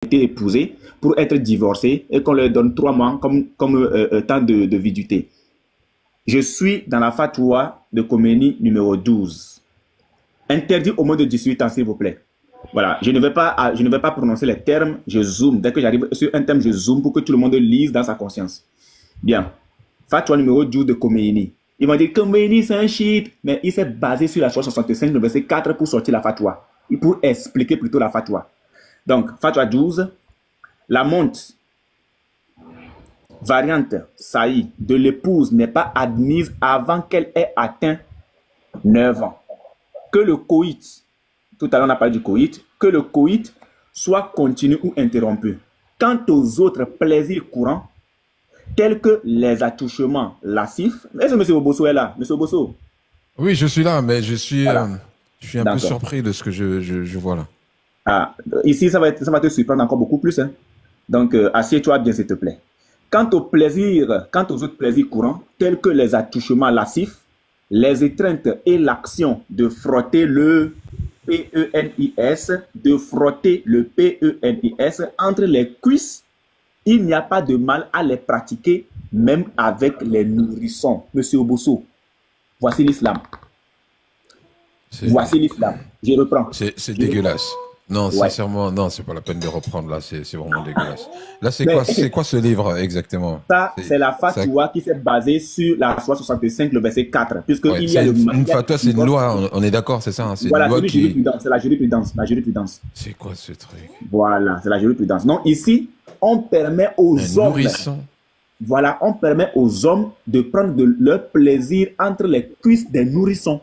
été épousés pour être divorcés et qu'on leur donne 3 mois comme temps de viduité. Je suis dans la fatwa de Khomeini numéro 12. Interdit au moins de 18 ans, s'il vous plaît. Voilà, je ne vais pas prononcer les termes, je zoome. Dès que j'arrive sur un thème, je zoome pour que tout le monde lise dans sa conscience. Bien. Fatwa numéro 12 de Khomeini. Ils vont dire que Khomeini c'est un chiite, mais il s'est basé sur la 65, le verset 4 pour sortir la fatwa. Et pour expliquer plutôt la fatwa. Donc, fatwa 12, la monte, variante Saï, de l'épouse n'est pas admise avant qu'elle ait atteint 9 ans. Que le coït, tout à l'heure on a parlé du coït, que le coït soit continu ou interrompu. Quant aux autres plaisirs courants, tels que les attouchements lascifs, est-ce que M. Obosso est là? M. Obosso? Oui, je suis là, mais je suis un peu D'accord. surpris de ce que je vois là. Ah, ici, ça va te surprendre encore beaucoup plus. Hein. Donc, assieds-toi bien, s'il te plaît. Quant aux autres plaisirs courants, tels que les attouchements lascifs, les étreintes et l'action de frotter le PENIS, entre les cuisses, il n'y a pas de mal à les pratiquer, même avec les nourrissons. Monsieur Obosso, voici l'islam. Voici l'islam. Je reprends. C'est dégueulasse. Non, Ouais. sincèrement, non, c'est pas la peine de reprendre là, c'est vraiment dégueulasse. Là, c'est quoi ce livre exactement? Ça, c'est la fatwa qui s'est basée sur la 65, le verset 4. Puisque Ouais, il y a une fatwa, c'est une loi, on est d'accord, c'est ça, hein, c'est voilà, une loi qui... c'est la jurisprudence. La jurisprudence. C'est quoi ce truc? Voilà, c'est la jurisprudence. Donc ici, on permet aux hommes, nourrisson. voilà, on permet aux hommes de prendre de leur plaisir entre les cuisses des nourrissons.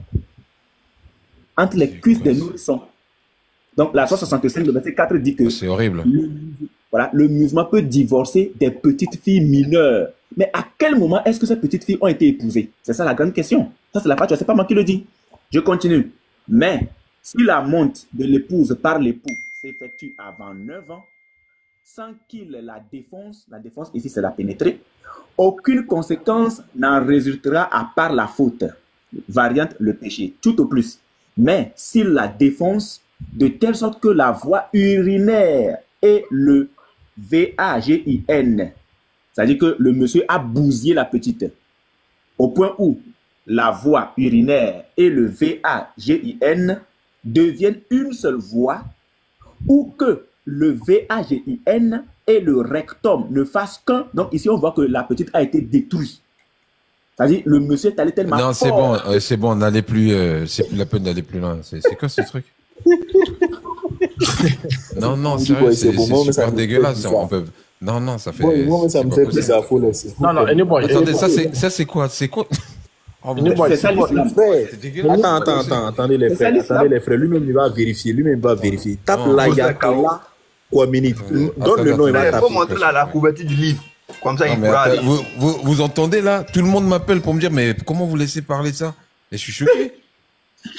Entre les cuisses des nourrissons. Donc la 65, le verset 4 dit que c'est horrible. Le musulman peut divorcer des petites filles mineures. Mais à quel moment est-ce que ces petites filles ont été épousées? C'est ça la grande question. Ça, c'est la fatwa, c'est pas moi qui le dis. Je continue. Mais si la monte de l'épouse par l'époux s'effectue avant 9 ans, sans qu'il la défonce ici c'est la pénétrer, aucune conséquence n'en résultera à part la faute. Variante le péché, tout au plus. Mais s'il la défonce de telle sorte que la voie urinaire et le VAGIN, c'est-à-dire que le monsieur a bousillé la petite, au point où la voie urinaire et le VAGIN deviennent une seule voie, ou que le VAGIN et le rectum ne fassent qu'un. Donc ici on voit que la petite a été détruite. C'est-à-dire le monsieur est allé tellement Non, c'est bon, n'allez plus, c'est plus la peine d'aller plus loin. C'est quoi ce truc? Non, sérieux, c'est super dégueulasse. Non, ça fait. Moi, ça me fait plus à faux. Non, anyway. Attendez, ça c'est quoi? C'est quoi? Oh, c'est ça l'islam. Attendez les frères. Lui-même, il va vérifier. Tape l'ayatollah Khomeini. Donne le nom, il va taper. Il faut montrer la couverture du livre. Comme ça, il pourra aller. Vous entendez là? Tout le monde m'appelle pour me dire, mais comment vous laissez parler de ça? Et je suis choqué.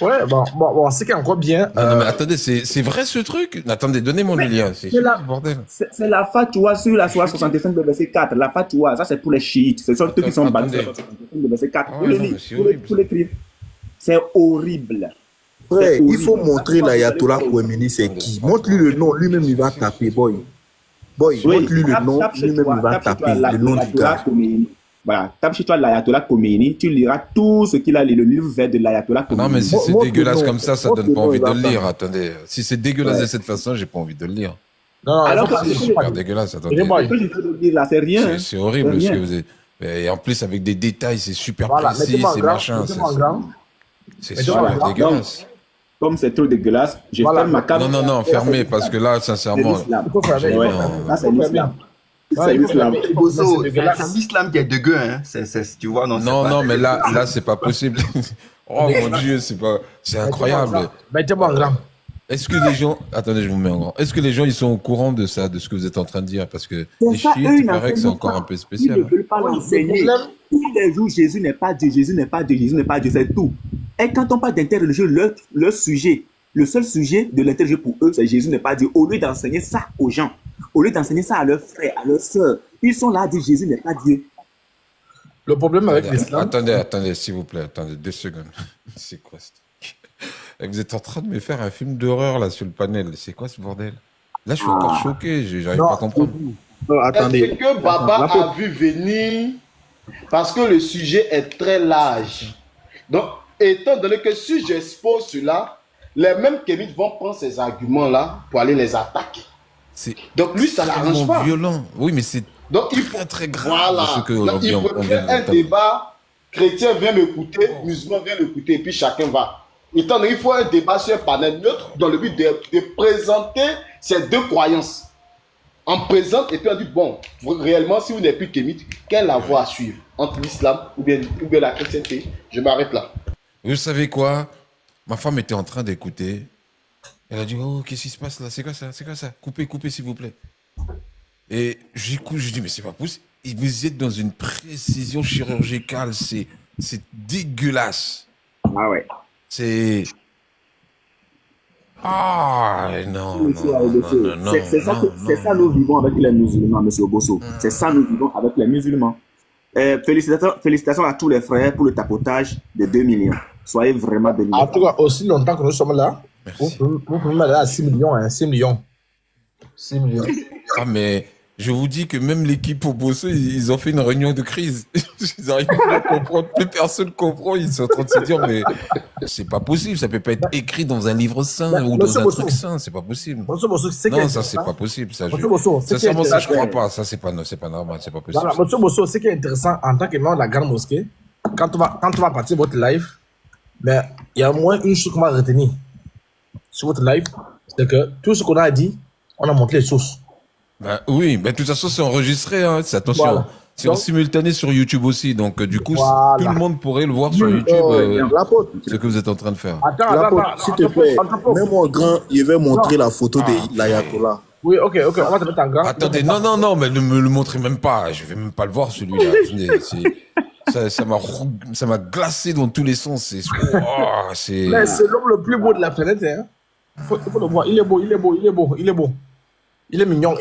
Ouais, bon, c'est encore bien. Non, mais attendez, c'est vrai ce truc? Attendez, donnez-moi le lien. C'est bordel. C'est la fatwa sur la 65 de verset 4. La fatwa, ça c'est pour les chiites. Ce sont ceux qui sont basés sur la 65 de verset 4. Pour l'écrire. C'est horrible. Frère, il faut montrer l'ayatollah Khomeini, c'est qui. Montre-lui le nom, lui-même il va taper, boy. Montre-lui le nom, lui-même il va taper le nom du gars. Voilà, tape chez toi l'ayatollah Khomeini, tu liras tout ce qu'il a lu, le livre vert de l'ayatollah Khomeini. Non, mais si c'est dégueulasse comme ça donne pas envie de le lire. Attendez, si c'est dégueulasse de cette façon, j'ai pas envie de le lire. Non, alors que c'est super dégueulasse. Attendez. C'est rien. C'est horrible ce que vous êtes. Et en plus, avec des détails, c'est super précis, c'est machin. C'est super dégueulasse. Comme c'est trop dégueulasse, je ferme ma carte. Non, fermez, parce que là, sincèrement. C'est l'islam. C'est l'islam. C'est l'islam qui est dégueu, hein. Tu vois, non, mais là, c'est pas possible. Oh mon Dieu, c'est incroyable. Mettez-moi en grand. Est-ce que les gens, attendez, je vous mets en grand. Est-ce que les gens, ils sont au courant de ça, de ce que vous êtes en train de dire? Parce que les chiites, il paraît que c'est encore un peu spécial. Ils ne veulent pas l'enseigner. Tous les jours, Jésus n'est pas Dieu, Jésus n'est pas Dieu, Jésus n'est pas Dieu, c'est tout. Et quand on parle d'interreligieux, leur sujet, le seul sujet de l'interreligieux pour eux, c'est Jésus n'est pas Dieu. Au lieu d'enseigner ça aux gens, au lieu d'enseigner ça à leurs frères, à leurs sœurs, ils sont là à dire Jésus n'est pas Dieu. Le problème avec l'islam... Attendez, s'il vous plaît, attendez 2 secondes. C'est quoi ce truc? Vous êtes en train de me faire un film d'horreur là sur le panel. C'est quoi ce bordel? Là, je suis encore choqué. J'arrive pas à comprendre. Non, attendez. Est-ce que Baba a vu venir parce que le sujet est très large. Donc, étant donné que si j'expose cela, les mêmes Kémites vont prendre ces arguments-là pour aller les attaquer. Donc, lui, ça l'arrange pas. Violent. Oui, mais c'est très, très grave. Voilà. Donc, il préfère un débat, chrétien vient m'écouter, musulman vient m'écouter, et puis chacun va. Étant donné qu'il faut un débat sur un panel neutre dans le but de présenter ces deux croyances. On présente et puis on dit, bon, réellement, si vous n'êtes plus kémite, quelle est la voie à suivre entre l'islam ou bien la chrétienté? Je m'arrête là. Vous savez quoi? Ma femme était en train d'écouter. Elle a dit, oh, qu'est-ce qui se passe là? C'est quoi ça? C'est quoi ça? Coupez, s'il vous plaît. Et j'écoute, je dis, mais c'est pas possible. Vous êtes dans une précision chirurgicale. C'est dégueulasse. Ah ouais. C'est... Ah, non. C'est ça nous vivons avec les musulmans, M. Bosso. C'est ça nous vivons avec les musulmans. Félicitations à tous les frères pour le tapotage de 2 millions. Soyez vraiment bénis. En tout cas, aussi longtemps que nous sommes là, vous pouvez m'aller à 6 millions, hein, 6 millions. 6 millions. Ah, mais je vous dis que même l'équipe au Bosso, ils ont fait une réunion de crise. Ils n'arrivent plus à comprendre. Plus personne comprend. Ils sont en train de se dire, mais c'est pas possible. Ça peut pas être écrit dans un livre saint ou dans un truc saint. C'est pas possible. Non, ça, c'est pas possible. Ça, sincèrement, ça, je crois pas. Ça, c'est pas normal. C'est pas possible. Voilà, monsieur Bosso, ce qui est intéressant en tant que membre de la grande mosquée, quand on va partir votre live, mais il y a au moins une chose qu'on va retenir sur votre live, c'est que tout ce qu'on a dit, on a montré les sources. Ben oui, mais de toute façon, c'est enregistré, hein. Attention. Voilà. C'est en simultané sur YouTube aussi, donc du coup, tout le monde pourrait le voir sur YouTube, ce que vous êtes en train de faire. Attends, s'il te plaît, même en grand, je vais montrer la photo de l'Ayatollah. Oui, ok, on va te mettre en grand. Attendez, non, mais ne me le montrez même pas, je vais même pas le voir celui-là. Ça m'a glacé dans tous les sens. Mais c'est l'homme le plus beau de la planète, hein. Faut le voir, il est beau. Il est mignon.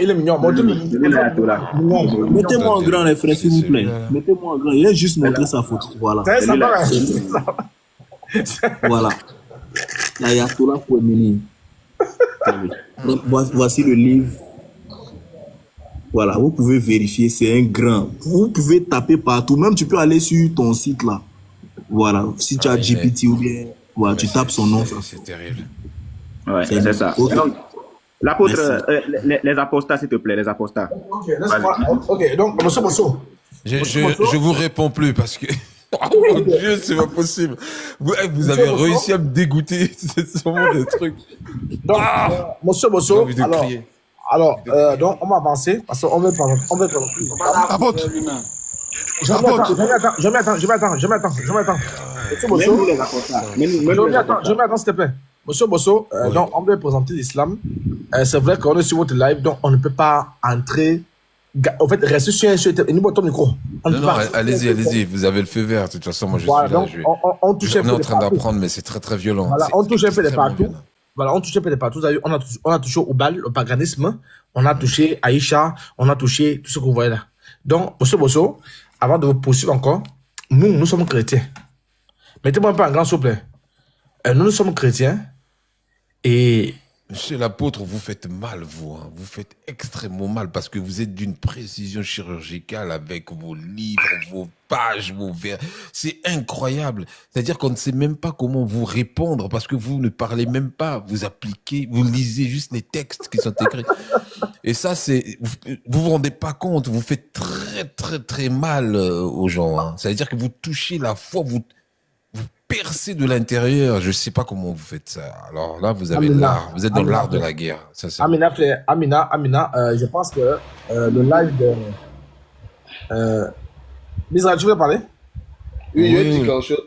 Mettez-moi en grand, les frères, s'il vous plaît. Mettez-moi en grand. Il a juste montré sa photo. Voilà. Voilà. L'Ayatollah Khomeini. Voici le livre. Voilà, vous pouvez vérifier, c'est un grand. Vous pouvez taper partout. Même tu peux aller sur ton site là. Voilà. Si tu as GPT ou bien, voilà, tu tapes son nom. C'est terrible. Ouais, c'est ça. Okay. Donc, l'apôtre, les apostats, s'il te plaît, les apostats. Ok, donc, monsieur Bosso. Je vous réponds plus parce que. Oh mon Dieu, c'est pas possible. Vous avez réussi à me dégoûter. C'est vraiment des trucs. Donc, monsieur Bosso, alors, donc, on va avancer parce qu'on veut pas. Apôtre. Je m'attends. Monsieur Bosso. Je m'attends, s'il te plaît. Monsieur Bosso, donc on veut présenter l'islam. C'est vrai qu'on est sur votre live, donc on ne peut pas entrer. En fait, restez sur ton micro. Non, allez-y, vous avez le feu vert. De toute façon, moi je suis là. On est en train d'apprendre, mais c'est très très violent. Voilà, on touche un peu de partout. Voilà, on touche un peu de partout. On a touché au bal, au paganisme. On a touché Aïcha. On a touché tout ce que vous voyez là. Donc, monsieur Bosso, avant de vous poursuivre encore, nous sommes chrétiens. Mettez-moi un peu en grand, s'il vous plaît. Nous sommes chrétiens. Et monsieur l'apôtre, vous faites mal, vous. Hein. Vous faites extrêmement mal parce que vous êtes d'une précision chirurgicale avec vos livres, vos pages, vos vers. C'est incroyable. C'est-à-dire qu'on ne sait même pas comment vous répondre parce que vous ne parlez même pas. Vous appliquez, vous lisez juste les textes qui sont écrits. Et ça, vous vous rendez pas compte. Vous faites très, très, très mal aux gens. Hein. C'est-à-dire que vous touchez la foi, vous percez de l'intérieur. Je sais pas comment vous faites ça. Alors là, vous avez l'art. Vous êtes dans l'art de la guerre. Ça, Amina, je pense que le live de Misra, tu veux parler? Oui, je dis quelque chose.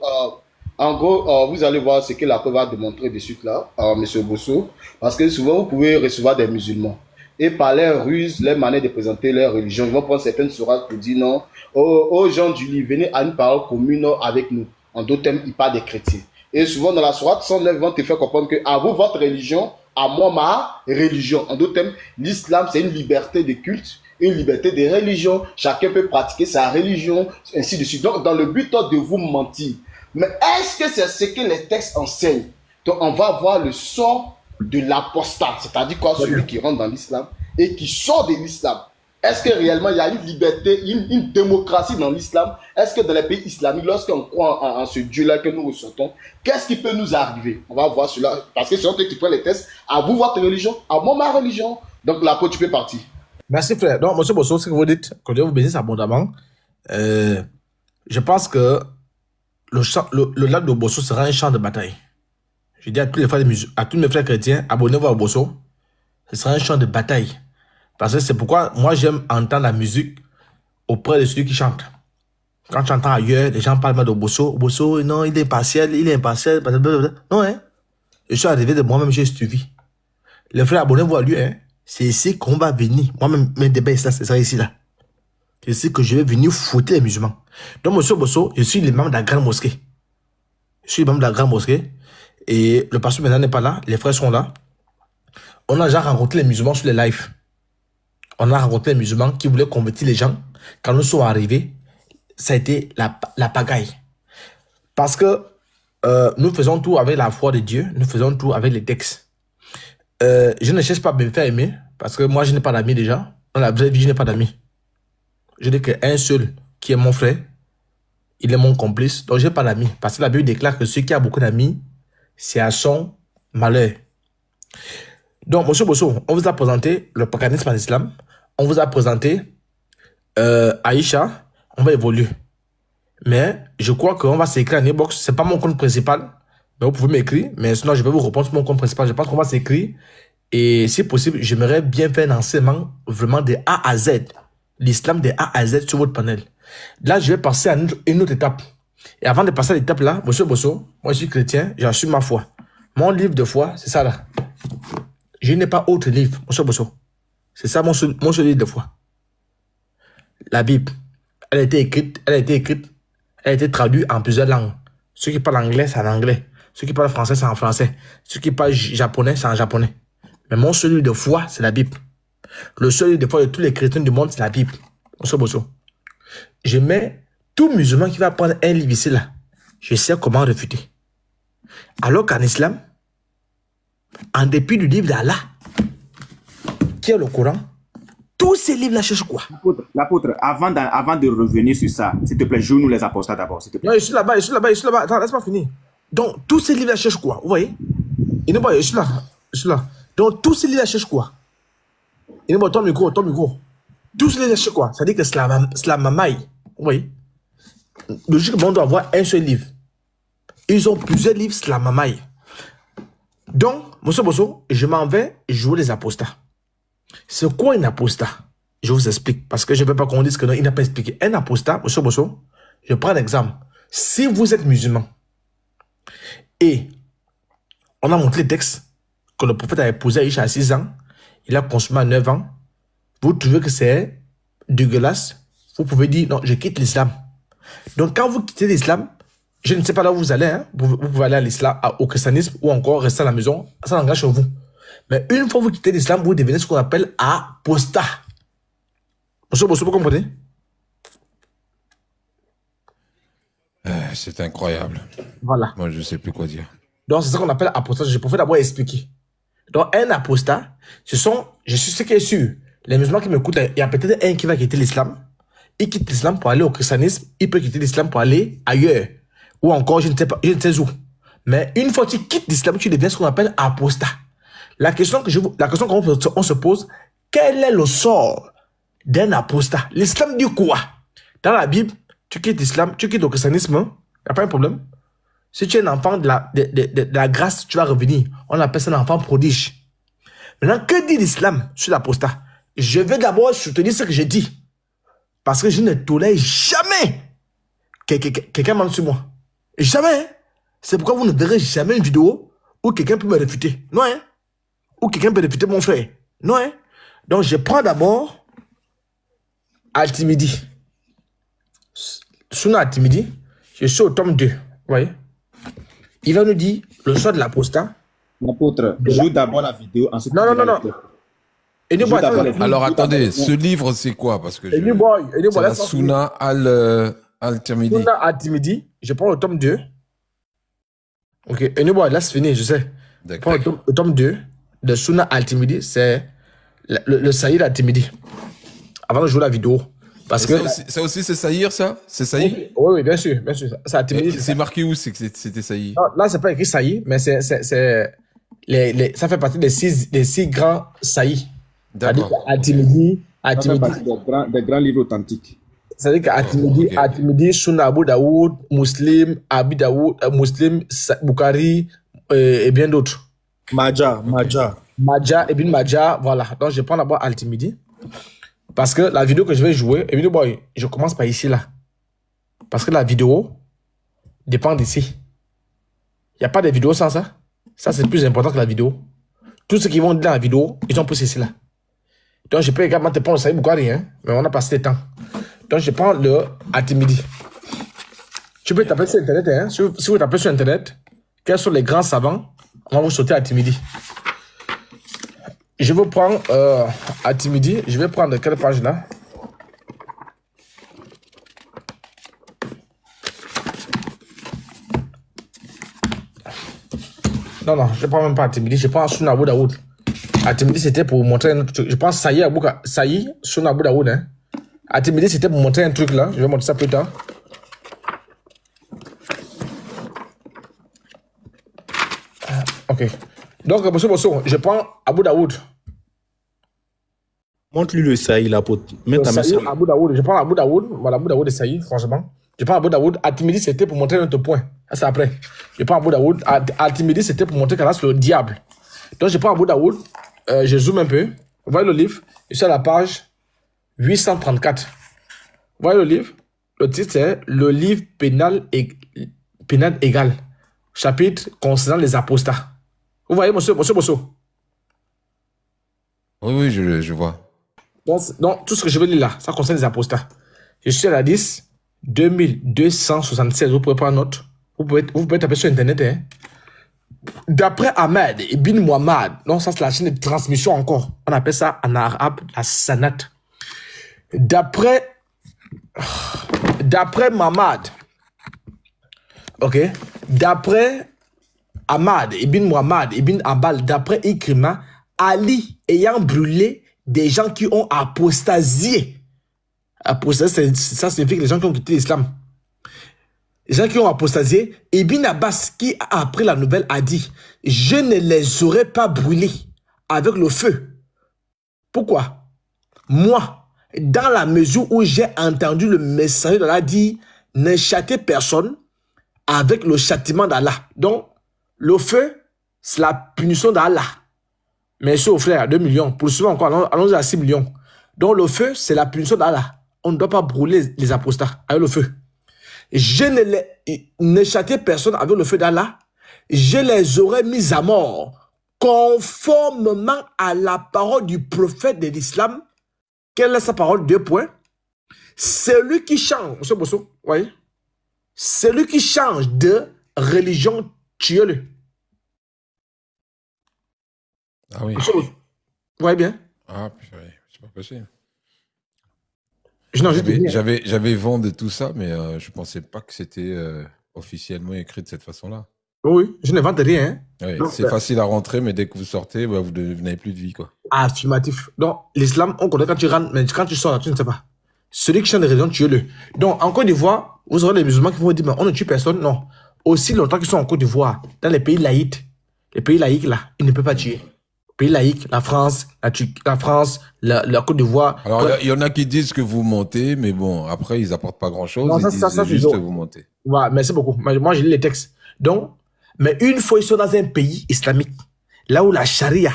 En gros, vous allez voir ce que la preuve va démontrer de suite là, monsieur Bosso, parce que souvent vous pouvez recevoir des musulmans et par leurs ruses, leur manière de présenter leur religion, ils vont prendre certaines sourates pour dire non aux gens du livre, venez à une parole commune avec nous. En d'autres termes, ils parlent des chrétiens. Et souvent, dans la sourate 109, ils vont te faire comprendre que à vous, votre religion, à moi, ma religion. En d'autres termes, l'islam, c'est une liberté de culte, une liberté de religion. Chacun peut pratiquer sa religion, ainsi de suite. Donc, dans le but de vous mentir. Mais est-ce que c'est ce que les textes enseignent? Donc, on va voir le sort de l'apostat, c'est-à-dire quoi, celui qui rentre dans l'islam et qui sort de l'islam. Est-ce que réellement il y a une liberté, une démocratie dans l'islam? Est-ce que dans les pays islamiques, lorsqu'on croit en ce Dieu-là que nous ressentons, qu'est-ce qui peut nous arriver? On va voir cela, parce que c'est eux qui prennent les tests. À vous votre religion, à moi ma religion. Donc là, tu peux partir. Merci frère. Donc, monsieur Bosso, ce que vous dites, que Dieu vous bénisse abondamment. Je pense que le lac de Bosso sera un champ de bataille. Je dis à tous mes frères chrétiens, abonnez-vous à Bosso. Ce sera un champ de bataille. Parce que c'est pourquoi moi j'aime entendre la musique auprès de celui qui chante. Quand tu entends ailleurs, les gens parlent mal de Bosso. Bosso, non, il est impartial, blablabla. Non, hein. Je suis arrivé de moi-même, j'ai suivi. Les frères, abonnez-vous à lui, hein. C'est ici qu'on va venir. Moi-même, mes débats, c'est ça ici, là. C'est ici que je vais venir foutre les musulmans. Donc, monsieur Bosso, je suis l'imam de la grande mosquée. Je suis l'imam de la grande mosquée. Et le pasteur maintenant n'est pas là. Les frères sont là. On a déjà rencontré les musulmans sur les lives. On a rencontré les musulmans qui voulaient convertir les gens. Quand nous sommes arrivés, ça a été la pagaille. Parce que nous faisons tout avec la foi de Dieu. Nous faisons tout avec les textes. Je ne cherche pas à me faire aimer. Parce que moi, je n'ai pas d'amis déjà. Dans la vraie vie, je n'ai pas d'amis. Je dis qu'un seul qui est mon frère, il est mon complice. Donc, je n'ai pas d'amis. Parce que la Bible déclare que celui qui a beaucoup d'amis, c'est à son malheur. Donc, monsieur Bosso, on vous a présenté le paganisme en islam. On vous a présenté Aïcha. On va évoluer. Mais je crois qu'on va s'écrire en inbox. Ce n'est pas mon compte principal. Mais vous pouvez m'écrire. Mais sinon, je vais vous répondre sur mon compte principal. Je pense qu'on va s'écrire. Et si possible, j'aimerais bien faire un enseignement vraiment de A à Z. L'islam de A à Z sur votre panel. Là, je vais passer à une autre étape. Et avant de passer à l'étape là, monsieur Bosso, moi je suis chrétien, j'assume ma foi. Mon livre de foi, c'est ça là. Je n'ai pas autre livre, monsieur Bosso. C'est ça mon seul livre de foi. La Bible, elle a été écrite, elle a été traduite en plusieurs langues. Ceux qui parlent anglais, c'est en anglais. Ceux qui parlent français, c'est en français. Ceux qui parlent japonais, c'est en japonais. Mais mon seul livre de foi, c'est la Bible. Le seul livre de foi de tous les chrétiens du monde, c'est la Bible. Monsieur Bosso. Je mets tout musulman qui va prendre un livre ici là. Je sais comment réfuter. Alors qu'en islam, en dépit du livre d'Allah, qui est le Coran, tous ces livres-là cherchent quoi? L'apôtre, avant de revenir sur ça, s'il te plaît, joue-nous les apostats d'abord, s'il te plaît. Non, je suis là-bas. Attends, laisse-moi finir. Donc, tous ces livres-là cherchent quoi? Vous voyez? Je suis là. Donc, tous ces livres-là cherchent quoi? Ton micro. Tous ces livres-là cherchent quoi? Ça dit que Slamamaï. Vous voyez? Logiquement, on doit avoir un seul livre. Ils ont plusieurs livres Slamamaï. Donc, monsieur Bosso, je m'en vais jouer les apostats. C'est quoi un apostat? Je vous explique. Parce que je ne veux pas qu'on dise que non, il n'a pas expliqué. Un apostat, monsieur Bosso, je prends un exemple. Si vous êtes musulman et on a montré le texte que le prophète a épousé Aïcha à 6 ans, il a consommé à 9 ans, vous trouvez que c'est dégueulasse, vous pouvez dire non, je quitte l'islam. Donc quand vous quittez l'islam, je ne sais pas là où vous allez, hein, vous pouvez aller à l'islam, au christianisme ou encore rester à la maison, ça n'engage sur vous. Mais une fois que vous quittez l'islam, vous devenez ce qu'on appelle apostat. Monsieur Bosso, vous comprenez? C'est incroyable. Voilà. Moi, je ne sais plus quoi dire. Donc, c'est ça qu'on appelle apostat. Je préfère d'abord expliquer. Donc, un apostat, je suis ce qui est sûr. Les musulmans qui m'écoutent, il y a peut-être un qui va quitter l'islam. Il quitte l'islam pour aller au christianisme. Il peut quitter l'islam pour aller ailleurs. Ou encore, je ne sais où. Mais une fois que tu quittes l'islam, tu deviens ce qu'on appelle apostat. La question qu'on se pose, quel est le sort d'un apostat? L'islam dit quoi? Dans la Bible, tu quittes l'islam, tu quittes le christianisme, il n'y a pas un problème. Si tu es un enfant de la grâce, tu vas revenir. On appelle ça un enfant prodige. Maintenant, que dit l'islam sur l'apostat? Je vais d'abord soutenir ce que je dis. Parce que je ne tolère jamais quelqu'un ment sur moi. Jamais. C'est pourquoi vous ne verrez jamais une vidéo où quelqu'un peut me réfuter. Non, hein? Ou quelqu'un peut réfuter mon frère. Non, hein? Donc, je prends d'abord Al-Timidi. Sous Al-Timidi, je suis au tome 2. Vous voyez? Il va nous dire le sort de l'apostat. L'apôtre, joue d'abord la vidéo, ensuite... Non. Alors, attendez, ce livre, c'est quoi? Parce que c'est la Sunna Al-Timidi. Sunna Al-Timidi, je prends le tome 2. Ok, laisse finir, je sais. D'accord. Je prends le tome 2. de Sunna Al-Timidi, c'est le Saïd Al-Timidi. Avant de jouer la vidéo. Parce que ça aussi, c'est Saïr, ça? C'est Saïr? Oui, bien sûr. C'est Al-Timidi. C'est marqué où c'est que c'était Saïr? Là, c'est pas écrit Saïd, mais ça fait partie des six grands Saïd. D'accord. Al-Timidi. Ça fait partie des grands livres authentiques. C'est-à-dire qu'Al-Timidi, Sunna Abu Daoud, Muslim, Abi Daoud, Muslim, Bukhari et bien d'autres. Maja, Ibn Maja, voilà. Donc, je prends d'abord Al-Timidi. Parce que la vidéo que je vais jouer, je commence par ici, là. Parce que la vidéo dépend d'ici. Il n'y a pas de vidéo sans ça. Ça, c'est plus important que la vidéo. Tout ce qu'ils vont dire dans la vidéo, ils ont poussé ici, là. Donc, je peux également te prendre le Saïd Bukhari, hein, mais on a passé le temps. Donc, je prends le Al-Timidi. Tu peux taper sur Internet, hein. Si vous tapez sur Internet, quels sont les grands savants, on va vous sauter Al-Timidi. Je vais prendre Al-Timidi. Je vais prendre quelle page là? Non, je ne prends même pas Al-Timidi. Je prends Sunna Abu Daoud. Al-Timidi, c'était pour montrer un truc. Je prends Saïd, Sunna Abu Daoud. Hein. Al-Timidi, c'était pour montrer un truc là. Je vais montrer ça plus tard. Ok. Donc, je prends Abu Daoud. Montre-lui le Saïd là pour mettre ta main sur Abu Daoud. Je prends Abu Daoud. Voilà, Abu Daoud et Saïd, franchement. Je prends Abu Daoud. Al-Timidi, c'était pour montrer notre point. Ça, c'est après. Je prends Abu Daoud. Al-Timidi, c'était pour montrer qu'Allah, c'est le diable. Donc, je prends Abu Daoud. Je zoome un peu. Vous voyez le livre? Je suis à la page 834. Vous voyez le livre? Le titre, c'est Le livre pénal égal. Chapitre concernant les apostats. Vous voyez, monsieur Bosso? Oui, je vois. Donc, tout ce que je veux lire là, ça concerne les apostats. Je suis à la 10, 2276. Vous pouvez prendre note. Vous pouvez taper sur Internet. Hein. D'après Ahmed ibn Muhammad, non, ça c'est la chaîne de transmission encore. On appelle ça en arabe la sanat. D'après Muhammad, ok, d'après Ahmad ibn Muhammad ibn Abbal, d'après Ikrima, Ali ayant brûlé des gens qui ont apostasié. Apostasié, ça signifie que les gens qui ont quitté l'islam. Les gens qui ont apostasié, Ibn Abbas, qui a appris la nouvelle, a dit, je ne les aurais pas brûlés avec le feu. Pourquoi? Moi, dans la mesure où j'ai entendu le messager d'Allah dire, ne châtez personne avec le châtiment d'Allah. Donc, le feu, c'est la punition d'Allah. Mais au frère, 2 millions. Pour souvent encore, allons à 6 millions. Donc, le feu, c'est la punition d'Allah. On ne doit pas brûler les apostats avec le feu. Je ne châtais personne avec le feu d'Allah. Je les aurais mis à mort conformément à la parole du prophète de l'islam. Quelle est sa parole? 2 points. Celui qui change, monsieur Bosso, voyez, celui qui change de religion, tuez-le. Ah oui. Vous voyez bien? Ah, purée, c'est pas possible. Non, j'avais vent de tout ça, mais je pensais pas que c'était officiellement écrit de cette façon-là. Oui, je n'invente rien. Hein. Oui, c'est facile à rentrer, mais dès que vous sortez, bah, vous n'avez plus de vie, quoi. Affirmatif. Donc, l'islam, on connaît quand tu rentres, mais quand tu sors, tu ne sais pas. Celui qui change de religion, tuez-le. Donc, en Côte d'Ivoire, vous aurez les musulmans qui vont dire, mais on ne tue personne. Non. Aussi longtemps qu'ils sont en Côte d'Ivoire, dans les pays laïcs, là, ils ne peuvent pas tuer. Pays laïcs, la France, la Côte d'Ivoire. Alors, il y en a qui disent que vous mentez, mais bon, après, ils apportent pas grand-chose. Non, ils disent juste que vous mentez. Ouais, merci beaucoup. Moi, j'ai lu les textes. Donc, mais une fois ils sont dans un pays islamique, là où la charia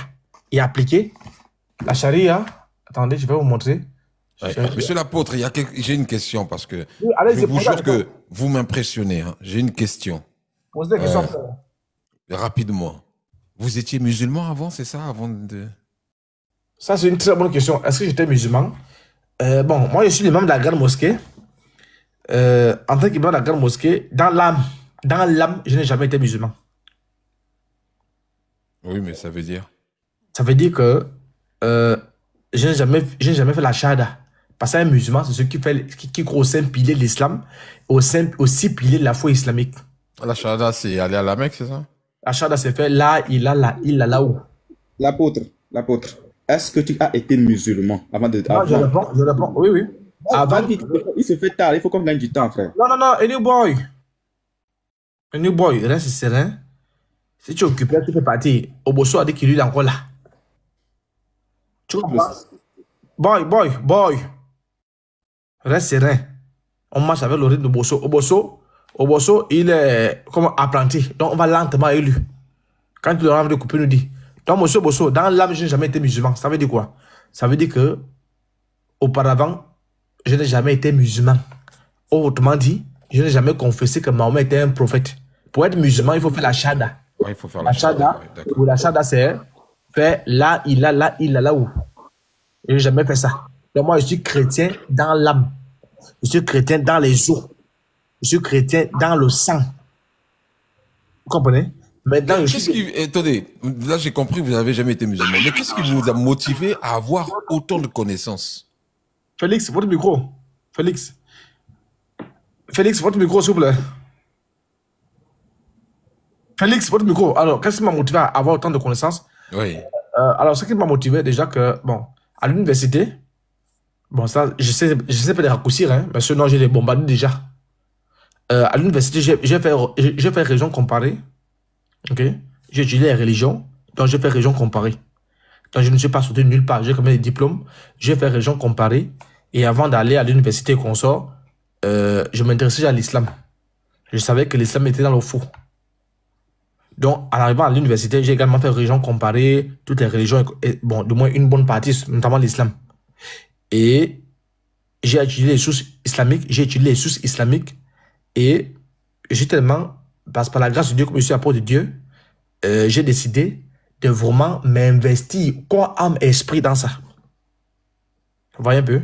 est appliquée, la charia, attendez, je vais vous montrer. Ouais. Monsieur l'apôtre, j'ai une question parce que oui, allez, je vous jure que vous m'impressionnez. Hein. J'ai une question. Posez des questions. Rapidement. Vous étiez musulman avant, c'est ça, avant de... Ça, c'est une très bonne question. Est-ce que j'étais musulman? Bon, moi, je suis l'imam de la grande mosquée. En tant qu'imam de la grande mosquée, dans l'âme, je n'ai jamais été musulman. Oui, mais ça veut dire? Ça veut dire que je n'ai jamais fait la shahada. Parce qu'un musulman, c'est celui qui croit au 5 piliers de l'islam, aux 6 piliers de la foi islamique. La shahada, c'est aller à la Mecque, c'est ça? La shahada, c'est fait la ilaha illallah. L'apôtre, est-ce que tu as été musulman avant de... Non, je réponds, oui, oui. Avant, Il se fait tard, il faut qu'on gagne du temps, frère. non, a new boy, reste serein. Si tu es occupé, tu peux partir. Oboso a dit qu'il est encore là. Tu comprends? Boy, reste serein. On marche avec le rythme de Bosso. Oboso, il est comme apprenti. Donc, on va lentement élu. Quand tu auras envie de couper, nous dit. Donc, monsieur Bosso, dans l'âme, je n'ai jamais été musulman. Ça veut dire quoi? Ça veut dire que, auparavant, je n'ai jamais été musulman. Autrement dit, je n'ai jamais confessé que Mahomet était un prophète. Pour être musulman, il faut faire la shahada. Ouais, il faut faire la shahada. Ou la shahada, c'est faire là, il a, là où. Je n'ai jamais fait ça. Donc, moi, je suis chrétien dans l'âme. Je suis chrétien dans les os. Je suis chrétien dans le sang. Vous comprenez? Maintenant, Attendez, là j'ai compris, vous n'avez jamais été musulman. Mais qu'est-ce qui vous a motivé à avoir autant de connaissances? Félix, votre micro. Félix, votre micro, s'il vous plaît. Félix, votre micro. Alors, qu'est-ce qui m'a motivé à avoir autant de connaissances? Oui. Alors, ce qui m'a motivé, déjà que, bon, à l'université, bon, ça, je sais pas les raccourcir, hein, mais sinon, j'ai les bombardés déjà. À l'université, j'ai fait religion comparée. Ok? J'ai étudié les religions, donc j'ai fait religion comparée. Donc, je ne suis pas sorti de nulle part. J'ai quand même des diplômes. J'ai fait religion comparée. Et avant d'aller à l'université qu'on sort, je m'intéressais à l'islam. Je savais que l'islam était dans le fou. Donc, en arrivant à l'université, j'ai également fait religion comparée, toutes les religions, et, bon, du moins une bonne partie, notamment l'islam. Et j'ai étudié les sources islamiques, et j'ai tellement, par la grâce de Dieu, comme je suis apôtre de Dieu, j'ai décidé de vraiment m'investir corps, âme, esprit dans ça. Vous voyez un peu?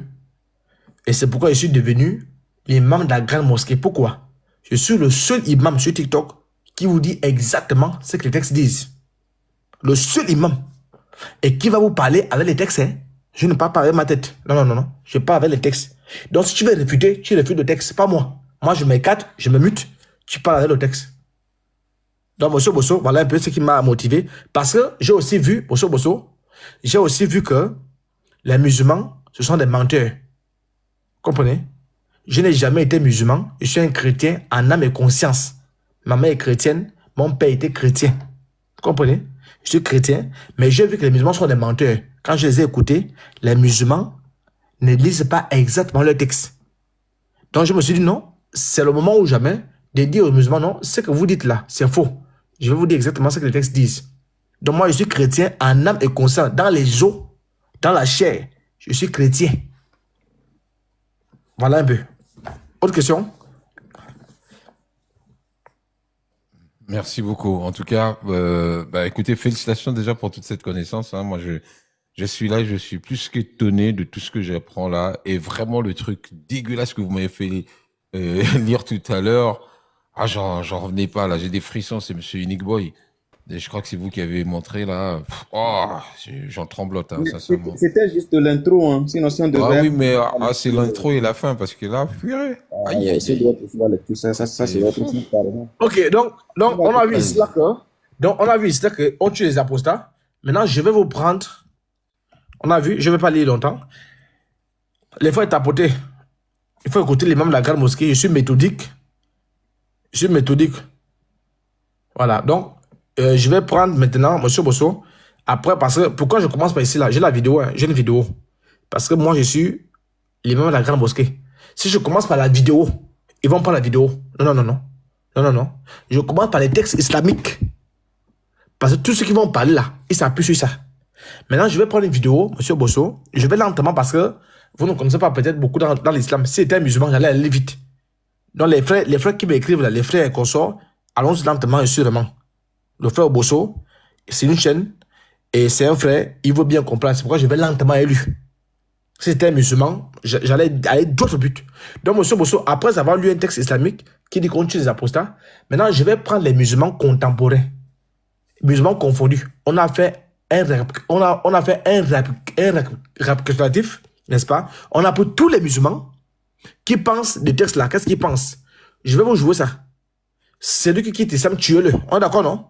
Et c'est pourquoi je suis devenu l'imam de la grande mosquée. Pourquoi? Je suis le seul imam sur TikTok qui vous dit exactement ce que les textes disent. Le seul imam. Et qui va vous parler avec les textes, hein? Je ne parle pas avec ma tête. Non. Je parle avec les textes. Donc, si tu veux réfuter, tu réfutes le texte, pas moi. Moi, je m'écarte, je me mute, tu parles avec le texte. Donc, monsieur Bosso, voilà un peu ce qui m'a motivé. Parce que j'ai aussi vu, monsieur Bosso, j'ai aussi vu que les musulmans, ce sont des menteurs. Comprenez? Je n'ai jamais été musulman. Je suis un chrétien en âme et conscience. Ma mère est chrétienne, mon père était chrétien. Comprenez? Je suis chrétien, mais j'ai vu que les musulmans sont des menteurs. Quand je les ai écoutés, les musulmans ne lisent pas exactement le texte. Donc je me suis dit non, c'est le moment ou jamais de dire aux musulmans non, ce que vous dites là, c'est faux. Je vais vous dire exactement ce que les textes disent. Donc moi je suis chrétien en âme et conscience, dans les os, dans la chair. Je suis chrétien. Voilà un peu. Autre question? Merci beaucoup. En tout cas, écoutez, félicitations déjà pour toute cette connaissance. Hein. Moi, je suis là, je suis plus qu'étonné de tout ce que j'apprends là. Et vraiment, le truc dégueulasse que vous m'avez fait lire tout à l'heure, j'en revenais pas là. J'ai des frissons, c'est Monsieur Unique Boy. Et je crois que c'est vous qui avez montré là. J'en tremblote, hein, sincèrement. C'était juste l'intro, hein. Sinon, si on devait... Ah oui, mais c'est l'intro et la fin, parce que là, purée. Ok, donc on a vu ici là que on tue les apostats. Maintenant, je vais vous prendre. On a vu, je ne vais pas lire longtemps. Les frères tapotés. Il faut écouter l'imam de la grande mosquée. Je suis méthodique. Voilà, donc je vais prendre maintenant Monsieur Bosso. Après, parce que pourquoi je commence par ici là? J'ai la vidéo, hein, j'ai une vidéo. Parce que moi, je suis l'imam de la grande mosquée. Si je commence par la vidéo, ils vont prendre la vidéo. Non. Je commence par les textes islamiques. Parce que tous ceux qui vont parler là, ils s'appuient sur ça. Maintenant, je vais prendre une vidéo, Monsieur Bosso. Je vais lentement parce que vous ne connaissez pas peut-être beaucoup dans l'islam. Si c'était un musulman, j'allais aller vite. Donc, les frères qui m'écrivent là, les frères et consorts, allons lentement et sûrement. Le frère Bosso, c'est une chaîne et c'est un frère, il veut bien comprendre. C'est pourquoi je vais lentement élu. Si c'était un musulman, j'allais aller d'autres buts. Donc, Monsieur Bosso, après avoir lu un texte islamique qui dit qu'on tue les apostats, maintenant, je vais prendre les musulmans contemporains, musulmans confondus. On a fait un récapitulatif, n'est-ce pas? On a pris tous les musulmans qui pensent des textes là. Qu'est-ce qu'ils pensent? Je vais vous jouer ça. Celui qui quitte l'islam, tuez-le. On est d'accord, non?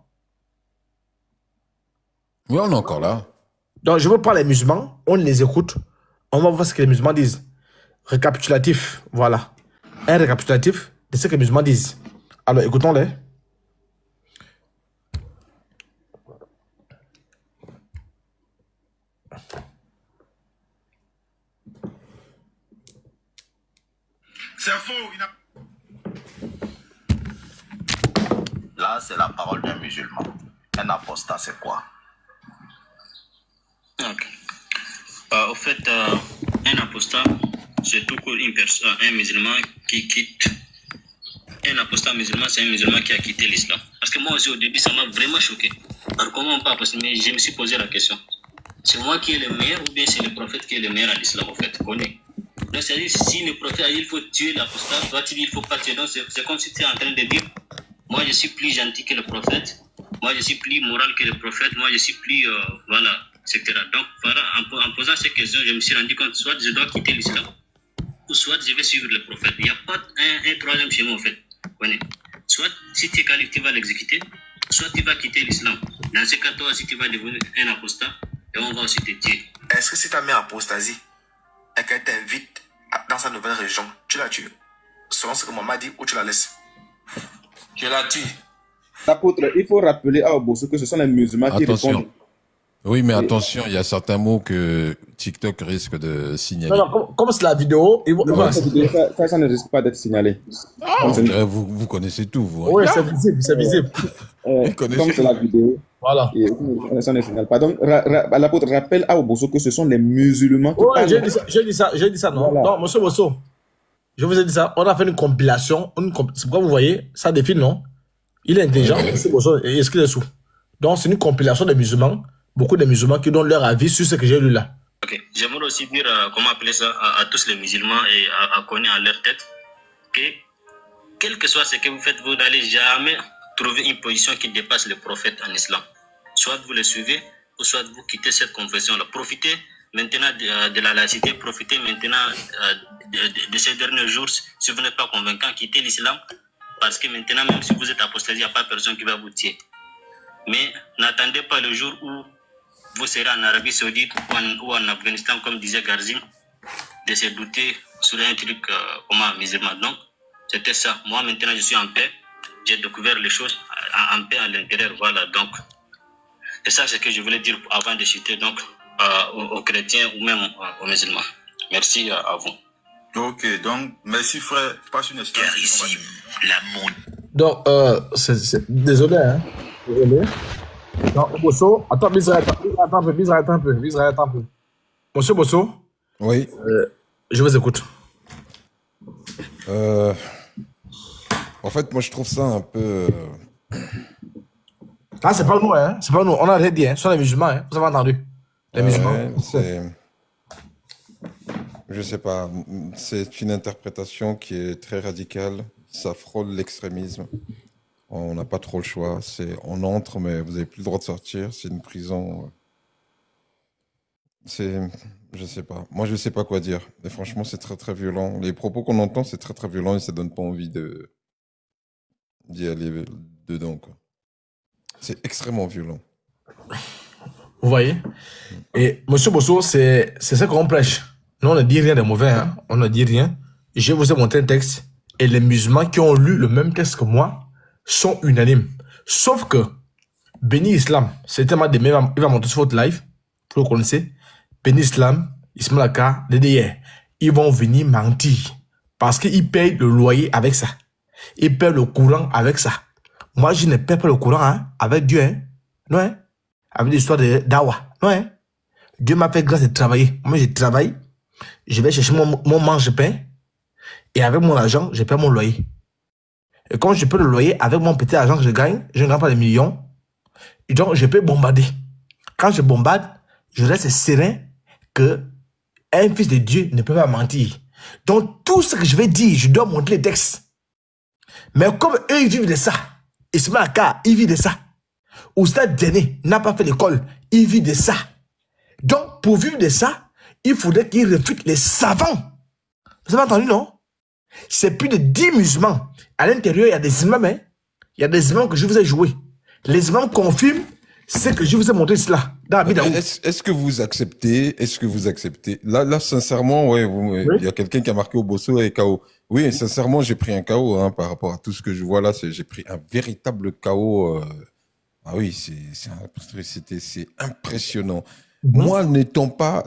Oui, on est encore là. Donc, je veux prendre les musulmans, on les écoute, on va voir ce que les musulmans disent. Récapitulatif, voilà. Un récapitulatif de ce que les musulmans disent. Alors, écoutons-les. C'est faux. Là, c'est la parole d'un musulman. Un apostat, c'est quoi? Ok. Au fait, un apostat, c'est tout court un musulman qui quitte. Un apostat musulman, c'est un musulman qui a quitté l'islam. Parce que moi aussi, au début, ça m'a vraiment choqué. Alors, comment on peut aposter? Mais je me suis posé la question. C'est moi qui est le meilleur ou bien c'est le prophète qui est le meilleur à l'islam, en fait, connu? Donc, c'est-à-dire, si le prophète a dit il faut tuer l'apostat, toi tu dis il faut pas tuer. Donc, c'est comme si tu es en train de dire moi je suis plus gentil que le prophète, moi je suis plus moral que le prophète, moi je suis plus. Voilà, etc. Donc, voilà, en posant ces questions, je me suis rendu compte soit je dois quitter l'islam, ou soit je vais suivre le prophète. Il n'y a pas un troisième chemin, en fait. Soit si tu es qualifié, tu vas l'exécuter, soit tu vas quitter l'islam. Dans ce cas, toi aussi, tu vas devenir un apostat et on va aussi te tuer. Est-ce que si tu as mis apostasie et qu'elle t'invite dans sa nouvelle région, tu la tues selon ce que maman dit ou tu la laisses? Je la tue. L'apôtre, il faut rappeler à Obosso que ce sont les musulmans qui répondent. Oui, mais attention, il y a certains mots que TikTok risque de signaler. Non, comme c'est la vidéo, ça ne risque pas d'être signalé. Vous connaissez tout, vous. Oui, c'est visible, c'est visible. Comme c'est la vidéo. Voilà. Ça ne signale pas. Donc, l'apôtre rappelle à Obosso que ce sont les musulmans qui parlent. J'ai dit ça, non. Voilà. Non, monsieur Bosso, je vous ai dit ça. On a fait une compilation. C'est pourquoi vous voyez, ça défile, non? Il est intelligent, monsieur Bosso, et est-ce qu'il est sous? Donc, c'est une compilation des musulmans. Beaucoup de musulmans qui donnent leur avis sur ce que j'ai lu là. Ok, j'aimerais aussi dire, comment appeler ça, à tous les musulmans et à connaître en leur tête que, quel que soit ce que vous faites, vous n'allez jamais trouver une position qui dépasse le prophète en islam. Soit vous le suivez, ou soit vous quittez cette confession-là. Profitez maintenant de la laïcité, profitez maintenant de ces derniers jours. Si vous n'êtes pas convaincant, quittez l'islam, parce que maintenant, même si vous êtes apostasé, il n'y a pas personne qui va vous tuer. Mais n'attendez pas le jour où vous serez en Arabie Saoudite ou en Afghanistan, comme disait Garzim, de se douter sur un truc comme un musulman. Donc, c'était ça. Moi, maintenant, je suis en paix. J'ai découvert les choses en paix à l'intérieur. Voilà, donc, c'est ça ce que je voulais dire avant de chuter donc, aux chrétiens ou même aux musulmans. Merci à vous. Ok, donc, merci frère. Passe une histoire. Garzim, la monde. Donc, désolé, hein. Désolé. Non, Bosso, attends, Israël, attends un peu. Monsieur Bosso. Oui. Je vous écoute. En fait, moi, je trouve ça un peu... Ah, c'est pas nous, hein. C'est pas nous. On a rien dit, hein. Ce sont les musulmans, hein. Vous avez entendu. Les musulmans. Je sais pas. C'est une interprétation qui est très radicale. Ça frôle l'extrémisme. On n'a pas trop le choix. On entre, mais vous n'avez plus le droit de sortir. C'est une prison. Je sais pas. Moi, je sais pas quoi dire. Et franchement, c'est très, très violent. Les propos qu'on entend, c'est très, très violent et ça donne pas envie d'y aller dedans, quoi. C'est extrêmement violent. Vous voyez? Et monsieur Bosso, c'est ça qu'on prêche. Nous, on ne dit rien de mauvais, hein. On ne dit rien. Je vous ai montré un texte. Et les musulmans qui ont lu le même texte que moi sont unanimes. Sauf que Béni Islam, c'est tellement de même, il va monter sur votre live, vous le connaissez. Béni Islam, Ismail Aka, DDR, ils vont venir mentir. Parce qu'ils payent le loyer avec ça. Ils payent le courant avec ça. Moi, je ne paie pas le courant, hein, avec Dieu, hein. Non, hein. Avec l'histoire d'Awa. Non, hein. Dieu m'a fait grâce de travailler. Moi, je travaille. Je vais chercher mon mange-pain. Et avec mon argent, je paie mon loyer. Et comme je peux le loyer avec mon petit argent que je ne gagne pas des millions. Et donc, je peux bombarder. Quand je bombarde, je reste serein que un fils de Dieu ne peut pas mentir. Donc, tout ce que je vais dire, je dois montrer les textes. Mais comme eux, ils vivent de ça. Ismail Aka, il vit de ça. Oustad Djené n'a pas fait l'école, il vit de ça. Donc, pour vivre de ça, il faudrait qu'il réfute les savants. Vous avez entendu, non? C'est plus de 10 musulmans. À l'intérieur, il y a des imams, hein? Il y a des imams que je vous ai joués. Les imams confirment C'est que je vous ai montré cela dans la Bible. Est-ce que vous acceptez, là, sincèrement, ouais, Oui. il y a quelqu'un qui a marqué Obosso et KO. Oui, sincèrement, j'ai pris un KO, hein, par rapport à tout ce que je vois là, j'ai pris un véritable KO, ah oui, c'est impressionnant. Moi, n'étant pas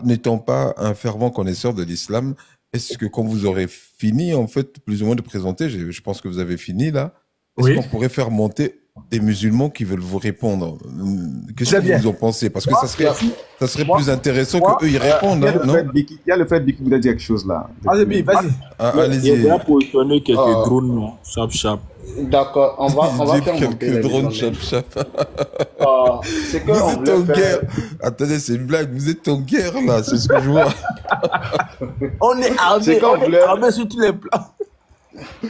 un fervent connaisseur de l'islam, est-ce que quand vous aurez fini, en fait, plus ou moins de présenter, je pense que vous avez fini là, est-ce qu'on pourrait faire monter des musulmans qui veulent vous répondre? Qu'est-ce que vous en pensez? Parce que ça serait plus intéressant qu'eux y répondent, hein, non? Il y a le fait Biki vous a dit quelque chose là. Vas-y, vas-y. Allez-y. Il a positionné quelques drones, chap. D'accord, on va faire monter les drones, musulmans. chap. C'est que Vous on êtes en voulait guerre. faire... Attendez, c'est une blague. Vous êtes en guerre là, c'est ce que je vois. On est armés sur tous les plans.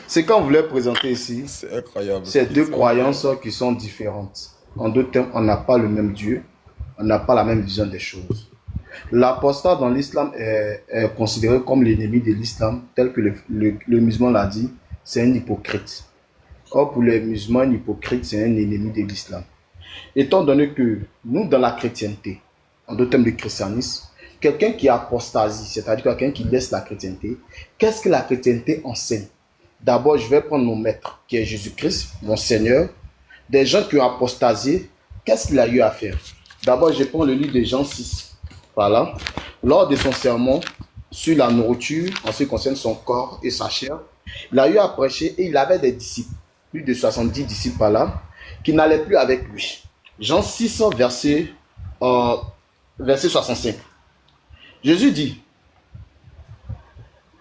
C'est qu'on voulait présenter ici. C'est incroyable. C'est deux croyances qui sont différentes. En deux termes, on n'a pas le même Dieu, on n'a pas la même vision des choses. L'apostat dans l'islam est considéré comme l'ennemi de l'islam, tel que le musulman l'a dit, c'est un hypocrite. Or, pour les musulmans, un hypocrite, c'est un ennemi de l'islam. Étant donné que nous, dans la chrétienté, en deux termes de christianisme, quelqu'un qui apostasie, c'est-à-dire quelqu'un qui laisse la chrétienté, qu'est-ce que la chrétienté enseigne? D'abord, je vais prendre mon maître, qui est Jésus-Christ, mon Seigneur. Des gens qui ont apostasié, qu'est-ce qu'il a eu à faire? D'abord, je prends le livre de Jean 6. Voilà. Lors de son sermon sur la nourriture, en ce qui concerne son corps et sa chair, il a eu à prêcher et il avait des disciples, plus de 70 disciples par là, qui n'allaient plus avec lui. Jean 6, verset 65. Jésus dit,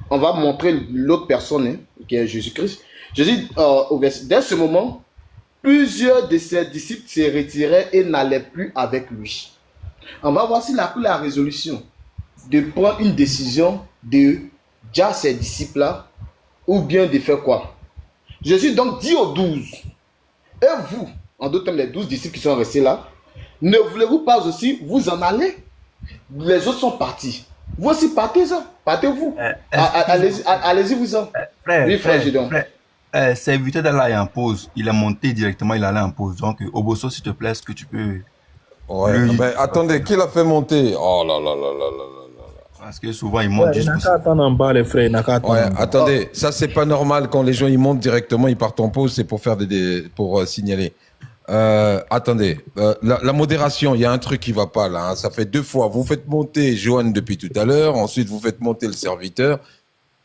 on va montrer l'autre personne, hein, qui est Jésus-Christ. Jésus, dès ce moment, plusieurs de ses disciples se retiraient et n'allaient plus avec lui. On va voir s'il a pris la résolution de prendre une décision de dire à ses disciples-là, ou bien de faire quoi. Jésus donc dit aux 12, et vous, en d'autres termes, les 12 disciples qui sont restés là, ne voulez-vous pas aussi vous en aller? Les autres sont partis. Vous aussi partez-en, partez-vous. Allez-y vous-en. Frère, serviteur d'aller en pause. Il est monté directement, il allait en pause. Donc, Obosso, s'il te plaît, est-ce que tu peux... Ouais, mais attendez, qui l'a fait monter? Oh là là là là là là. Parce que souvent, il monte juste... Il n'a qu'à attendre en bas, les frères. Attendez, ça c'est pas normal quand les gens ils montent directement, ils partent en pause, c'est pour faire pour signaler. Attendez, la modération, il y a un truc qui va pas là. Hein. Ça fait 2 fois. Vous faites monter Joanne depuis tout à l'heure, ensuite vous faites monter le serviteur.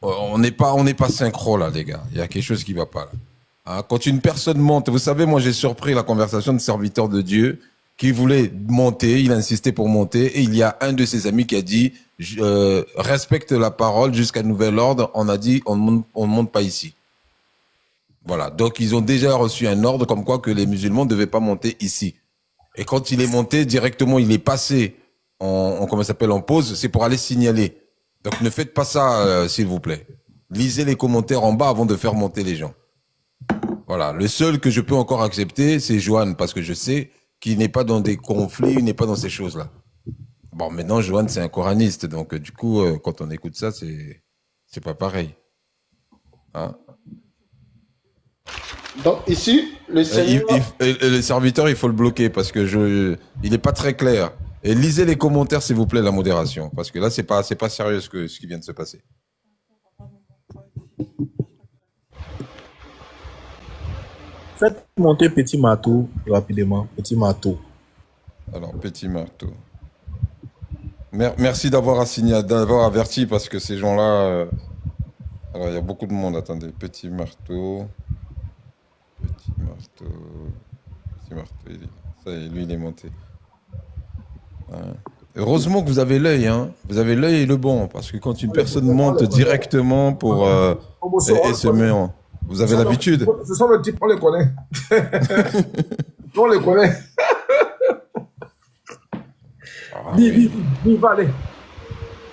On n'est pas synchro là, les gars. Il y a quelque chose qui va pas là. Hein, quand une personne monte, vous savez, moi j'ai surpris la conversation de serviteur de Dieu qui voulait monter, il a insisté pour monter, et il y a un de ses amis qui a dit respecte la parole jusqu'à nouvel ordre. On a dit on ne monte pas ici. Voilà, donc ils ont déjà reçu un ordre comme quoi que les musulmans ne devaient pas monter ici. Et quand il est monté, directement, il est passé en pause, c'est pour aller signaler. Donc ne faites pas ça, s'il vous plaît. Lisez les commentaires en bas avant de faire monter les gens. Voilà, le seul que je peux encore accepter, c'est Joanne, parce que je sais qu'il n'est pas dans des conflits, il n'est pas dans ces choses-là. Bon, maintenant, Joanne, c'est un coraniste, donc du coup, quand on écoute ça, c'est pas pareil. Hein? Donc ici, le Seigneur... le serviteur, il faut le bloquer parce que il n'est pas très clair. Et lisez les commentaires, s'il vous plaît, la modération, parce que là, c'est pas sérieux ce qui vient de se passer. Faites monter Petit Marteau rapidement. Petit Marteau. Alors, Petit Marteau. Merci d'avoir averti parce que ces gens-là. Alors, il y a beaucoup de monde. Attendez, Petit Marteau. Ça y est, lui, il est monté. Ouais. Heureusement que vous avez l'œil, hein. Vous avez l'œil et le bon, parce que quand une personne monte directement pour et se met en... Vous avez l'habitude. Ce sont le type, on les connaît. On les connaît. Vive, allez.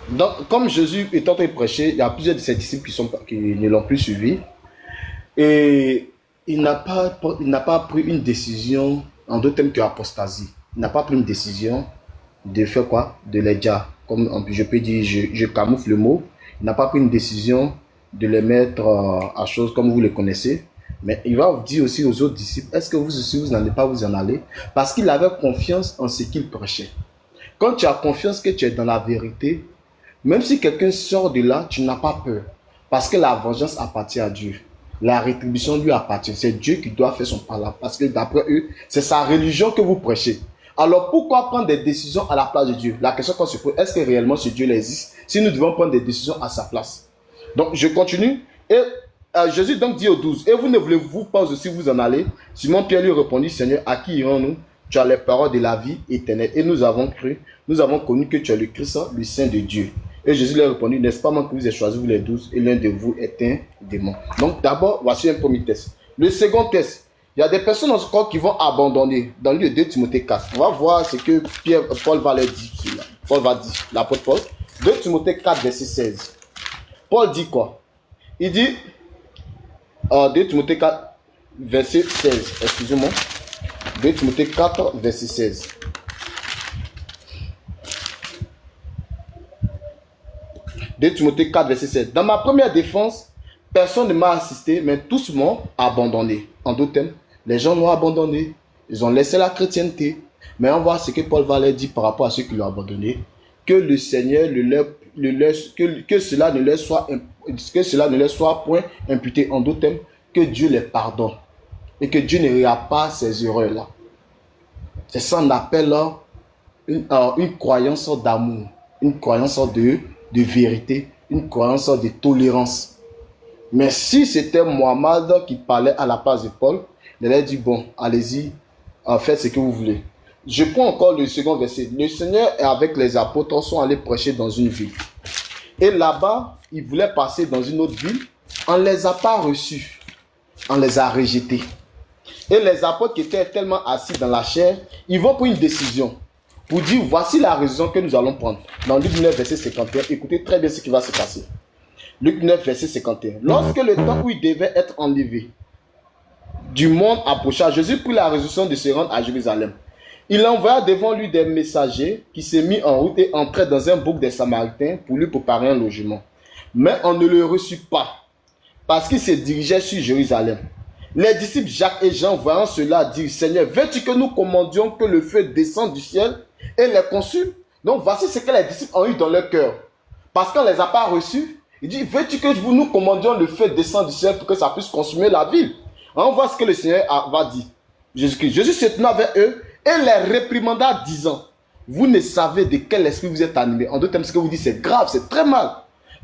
Donc, comme Jésus est en train de prêcher, il y a plusieurs de ses disciples qui ne l'ont plus suivi. Et il n'a pas pris une décision, en deux termes que apostasie. Il n'a pas pris une décision de faire quoi? De les dire. Comme je peux dire, je camoufle le mot. Il n'a pas pris une décision de les mettre à chose comme vous les connaissez. Mais il va dire aussi aux autres disciples, est-ce que vous aussi, vous n'allez pas vous en aller? Parce qu'il avait confiance en ce qu'il prêchait. Quand tu as confiance que tu es dans la vérité, même si quelqu'un sort de là, tu n'as pas peur. Parce que la vengeance appartient à Dieu. La rétribution lui appartient. C'est Dieu qui doit faire son part. Parce que d'après eux, c'est sa religion que vous prêchez. Alors pourquoi prendre des décisions à la place de Dieu? La question qu'on se pose, est-ce que réellement ce Dieu existe si nous devons prendre des décisions à sa place? Donc je continue. Et Jésus donc dit aux 12, et vous ne voulez-vous pas aussi vous en aller? Simon-Pierre lui répondit, Seigneur, à qui irons-nous? Tu as les paroles de la vie éternelle. Et nous avons cru, nous avons connu que tu es le Christ, le Saint de Dieu. Et Jésus leur répondit, n'est-ce pas moi que vous ai choisi, vous les 12, et l'un de vous est un démon. Donc d'abord, voici un premier test. Le second test, il y a des personnes encore qui vont abandonner. Dans le 2 Timothée 4, on va voir ce que Paul va leur dire. Paul va dire, l'apôtre Paul, 2 Timothée 4, verset 16. Paul dit quoi? Il dit, 2 Timothée 4, verset 16, excusez-moi. 2 Timothée 4, verset 16. De Timothée 4, verset 7. Dans ma première défense, personne ne m'a assisté, mais tous m'ont abandonné. En d'autres termes, les gens l'ont abandonné. Ils ont laissé la chrétienté. Mais on voit ce que Paul va leur dire par rapport à ceux qui l'ont abandonné. Que le Seigneur, que cela ne leur soit point imputé. En d'autres termes, que Dieu les pardonne. Et que Dieu ne regarde pas ces erreurs-là. C'est ça qu'on appelle une croyance d'amour. Une croyance de vérité, une croyance de tolérance. Mais si c'était Mohammed qui parlait à la place de Paul, il allait dire, bon, allez-y, faites ce que vous voulez. Je prends encore le second verset. Le Seigneur et avec les apôtres sont allés prêcher dans une ville. Et là-bas, ils voulaient passer dans une autre ville. On ne les a pas reçus. On les a rejetés. Et les apôtres qui étaient tellement assis dans la chair, ils vont prendre une décision. Pour dire, voici la raison que nous allons prendre. Dans Luc 9, verset 51, écoutez très bien ce qui va se passer. Luc 9, verset 51. Lorsque le temps où il devait être enlevé du monde approcha, Jésus prit la résolution de se rendre à Jérusalem. Il envoya devant lui des messagers qui se mirent en route et entraient dans un bouc des Samaritains pour lui préparer un logement. Mais on ne le reçut pas, parce qu'il se dirigeait sur Jérusalem. Les disciples Jacques et Jean, voyant cela, dirent, Seigneur, veux-tu que nous commandions que le feu descende du ciel et les consume? Donc voici ce que les disciples ont eu dans leur cœur. Parce qu'on ne les a pas reçus, il dit, veux-tu que nous commandions le feu descendre du ciel pour que ça puisse consumer la ville? On voit ce que le Seigneur va dire. Jésus se tenait vers eux et les réprimanda disant, vous ne savez de quel esprit vous êtes animés. En d'autres termes, ce que vous dites, c'est grave, c'est très mal.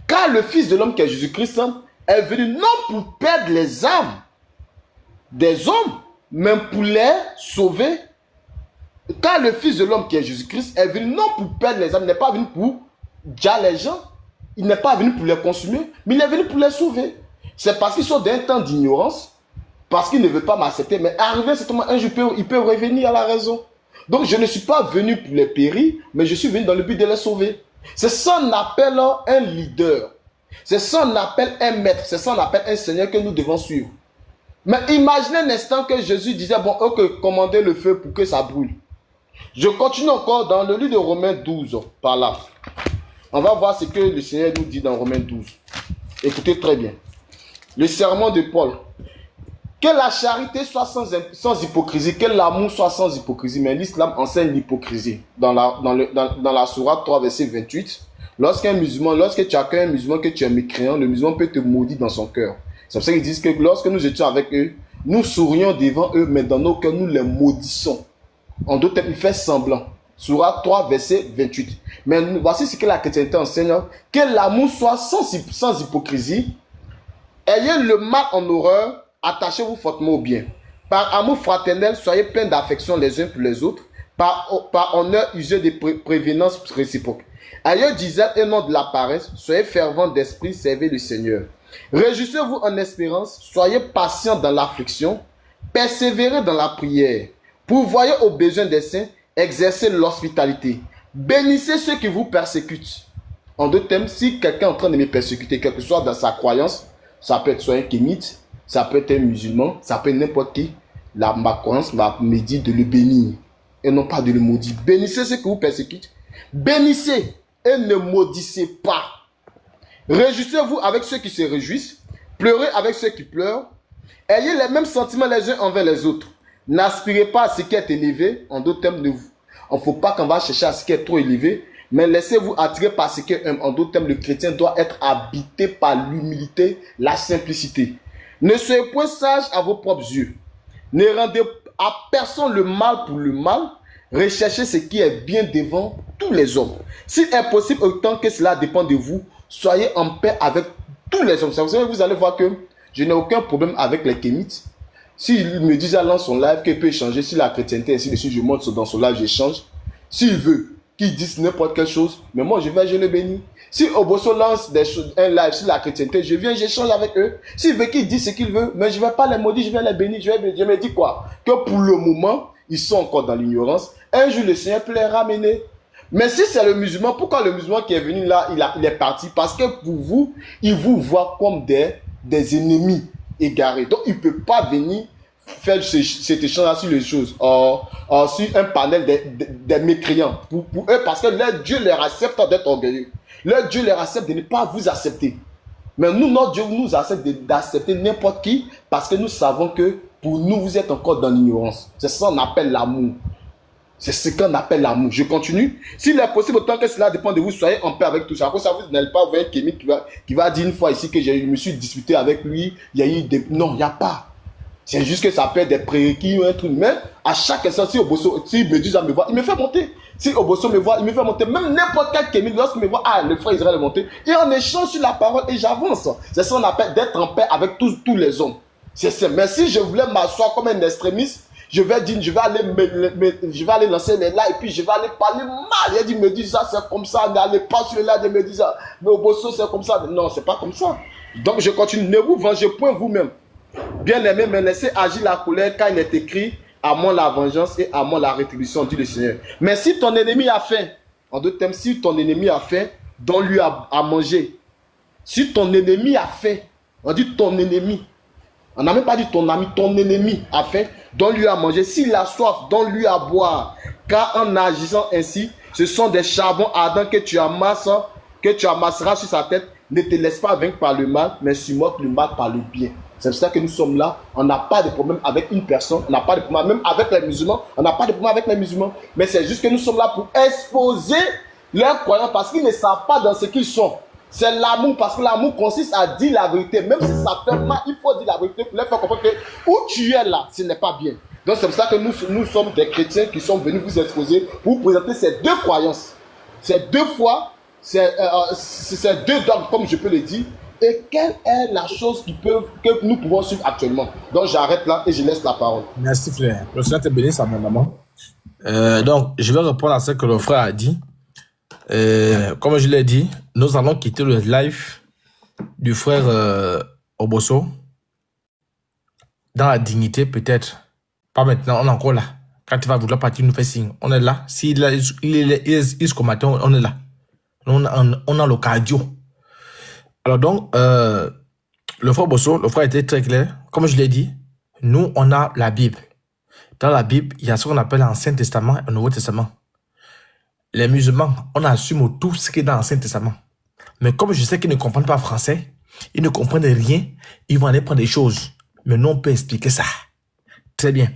Car le Fils de l'homme qui est Jésus-Christ est venu non pour perdre les âmes des hommes, mais pour les sauver. Car le Fils de l'homme qui est Jésus-Christ est venu non pour perdre les âmes, il n'est pas venu pour dire les gens, il n'est pas venu pour les consommer, mais il est venu pour les sauver. C'est parce qu'ils sont d'un temps d'ignorance, parce qu'ils ne veulent pas m'accepter, mais arrivé certainement un jour, ils peuvent revenir à la raison. Donc je ne suis pas venu pour les périr, mais je suis venu dans le but de les sauver. C'est ça qu'on appelle un leader. C'est ça qu'on appelle un maître. C'est ça qu'on appelle un Seigneur que nous devons suivre. Mais imaginez un instant que Jésus disait, bon, ok, commandez le feu pour que ça brûle. Je continue encore dans le livre de Romains 12, par là. On va voir ce que le Seigneur nous dit dans Romains 12. Écoutez très bien. Le sermon de Paul. Que la charité soit sans hypocrisie, que l'amour soit sans hypocrisie. Mais l'islam enseigne l'hypocrisie. Dans la sourate 3, verset 28. Lorsque tu accueilles un musulman que tu es mécréant, le musulman peut te maudire dans son cœur. C'est pour ça qu'ils disent que lorsque nous étions avec eux, nous sourions devant eux, mais dans nos cœurs, nous les maudissons. En d'autres termes, il fait semblant. Sourate 3, verset 28. Mais voici ce que la chrétienté enseigne. Que l'amour soit sans hypocrisie. Ayez le mal en horreur, attachez-vous fortement au bien. Par amour fraternel, soyez pleins d'affection les uns pour les autres. Par honneur, usez des prévenances réciproques. Ayez du zèle et non de la paresse. Soyez fervents d'esprit, servez le Seigneur. Réjouissez-vous en espérance, soyez patients dans l'affliction, persévérez dans la prière, pourvoyez aux besoins des saints, exercez l'hospitalité, bénissez ceux qui vous persécutent. En d'autres termes, si quelqu'un est en train de me persécuter, quel que soit dans sa croyance, ça peut être soit un kémite, ça peut être un musulman, ça peut être n'importe qui, ma croyance va me dire de le bénir et non pas de le maudire. Bénissez ceux qui vous persécutent, bénissez et ne maudissez pas. Réjouissez-vous avec ceux qui se réjouissent, pleurez avec ceux qui pleurent, Ayez les mêmes sentiments les uns envers les autres. N'aspirez pas à ce qui est élevé. En d'autres termes, il ne faut pas qu'on va chercher à ce qui est trop élevé. Mais laissez-vous attirer par ce qui est, en d'autres termes, le chrétien doit être habité par l'humilité, la simplicité. Ne soyez point sage à vos propres yeux. Ne rendez à personne le mal pour le mal. Recherchez ce qui est bien devant tous les hommes. Si est possible, autant que cela dépend de vous, soyez en paix avec tous les hommes. Vous savez, vous allez voir que je n'ai aucun problème avec les kémites. S'il me dit dans son live qu'il peut échanger sur la chrétienté, ainsi de suite, je monte dans son live, j'échange. S'il veut qu'il dise n'importe quelle chose, mais moi je le bénis. Si Obosso lance un live sur la chrétienté, je viens, j'échange avec eux. S'il veut qu'il dise ce qu'il veut, mais je ne vais pas les maudire, je vais les bénir. Je me dis quoi? Que pour le moment, ils sont encore dans l'ignorance. Un jour, le Seigneur peut les ramener. Mais si c'est le musulman, pourquoi le musulman qui est venu là, il est parti? Parce que pour vous, il vous voit comme des ennemis égarés. Donc, il ne peut pas venir faire cet échange-là sur les choses, sur un panel des mécréants. Pour eux, parce que leur Dieu leur accepte d'être orgueilleux. Leur Dieu leur accepte de ne pas vous accepter. Mais nous, notre Dieu nous accepte d'accepter n'importe qui parce que nous savons que pour nous, vous êtes encore dans l'ignorance. C'est ça qu'on appelle l'amour. C'est ce qu'on appelle l'amour. Je continue. S'il est possible, autant que cela dépend de vous, soyez en paix avec tout ça. Après ça, vous n'allez pas voir Kémy qui va dire une fois ici que je me suis disputé avec lui. Il y a eu des... Non, il n'y a pas. C'est juste que ça peut être des prérequis ou un truc. Mais à chaque instant, si Obosso, si Medusa me voit, il me fait monter. Si Obosso me voit, il me fait monter. Même n'importe quel Kémy, lorsqu'il me voit, ah, le frère Israël est monté. Et on échange sur la parole et j'avance. C'est ça qu'on appelle d'être en paix avec tous les hommes. C'est ça. Mais si je voulais m'asseoir comme un extrémiste, je vais dire, je vais aller lancer les là et puis je vais aller parler mal. Il a dit, me dit ça, c'est comme ça, n'allez pas sur le là de me dire ça. Mais au Bosso, c'est comme ça. Non, c'est pas comme ça. Donc je continue. Ne vous vengez point vous-même. Bien aimé, mais laissez agir la colère car il est écrit, à moi la vengeance et à moi la rétribution, dit le Seigneur. Mais si ton ennemi a faim, en d'autres termes, si ton ennemi a faim, donne-lui à manger. Si ton ennemi a faim, on dit ton ennemi. On n'a même pas dit ton ami, ton ennemi a faim, donne-lui à manger. S'il a soif, donne-lui à boire. Car en agissant ainsi, ce sont des charbons ardents que tu amasseras sur sa tête. Ne te laisse pas vaincre par le mal, mais supporte le mal par le bien. C'est pour ça que nous sommes là. On n'a pas de problème avec une personne. On n'a pas de problème même avec les musulmans. On n'a pas de problème avec les musulmans. Mais c'est juste que nous sommes là pour exposer leurs croyants parce qu'ils ne savent pas dans ce qu'ils sont. C'est l'amour, parce que l'amour consiste à dire la vérité. Même si ça fait mal, il faut dire la vérité pour leur faire comprendre que où tu es là, ce n'est pas bien. Donc c'est pour ça que nous sommes des chrétiens qui sont venus vous exposer pour vous présenter ces deux croyances. Ces deux fois, ces deux dogmes, comme je peux le dire. Et quelle est la chose que nous pouvons suivre actuellement? Donc j'arrête là et je laisse la parole. Merci frère. Le Seigneur te bénisse à mon maman. Donc je vais répondre à ce que le frère a dit. Comme je l'ai dit, nous allons quitter le live du frère Obosso dans la dignité peut-être. Pas maintenant, on est encore là. Quand il va vouloir partir, il nous fait signe. On est là. S'il est jusqu'au matin, on est là. On a le cardio. Alors donc, le frère Obosso, le frère était très clair. Comme je l'ai dit, nous, on a la Bible. Dans la Bible, il y a ce qu'on appelle l'Ancien Testament et le Nouveau Testament. Les musulmans, on assume tout ce qui est dans l'Ancien Testament. Mais comme je sais qu'ils ne comprennent pas français, ils ne comprennent rien, ils vont aller prendre des choses. Mais nous, on peut expliquer ça. Très bien.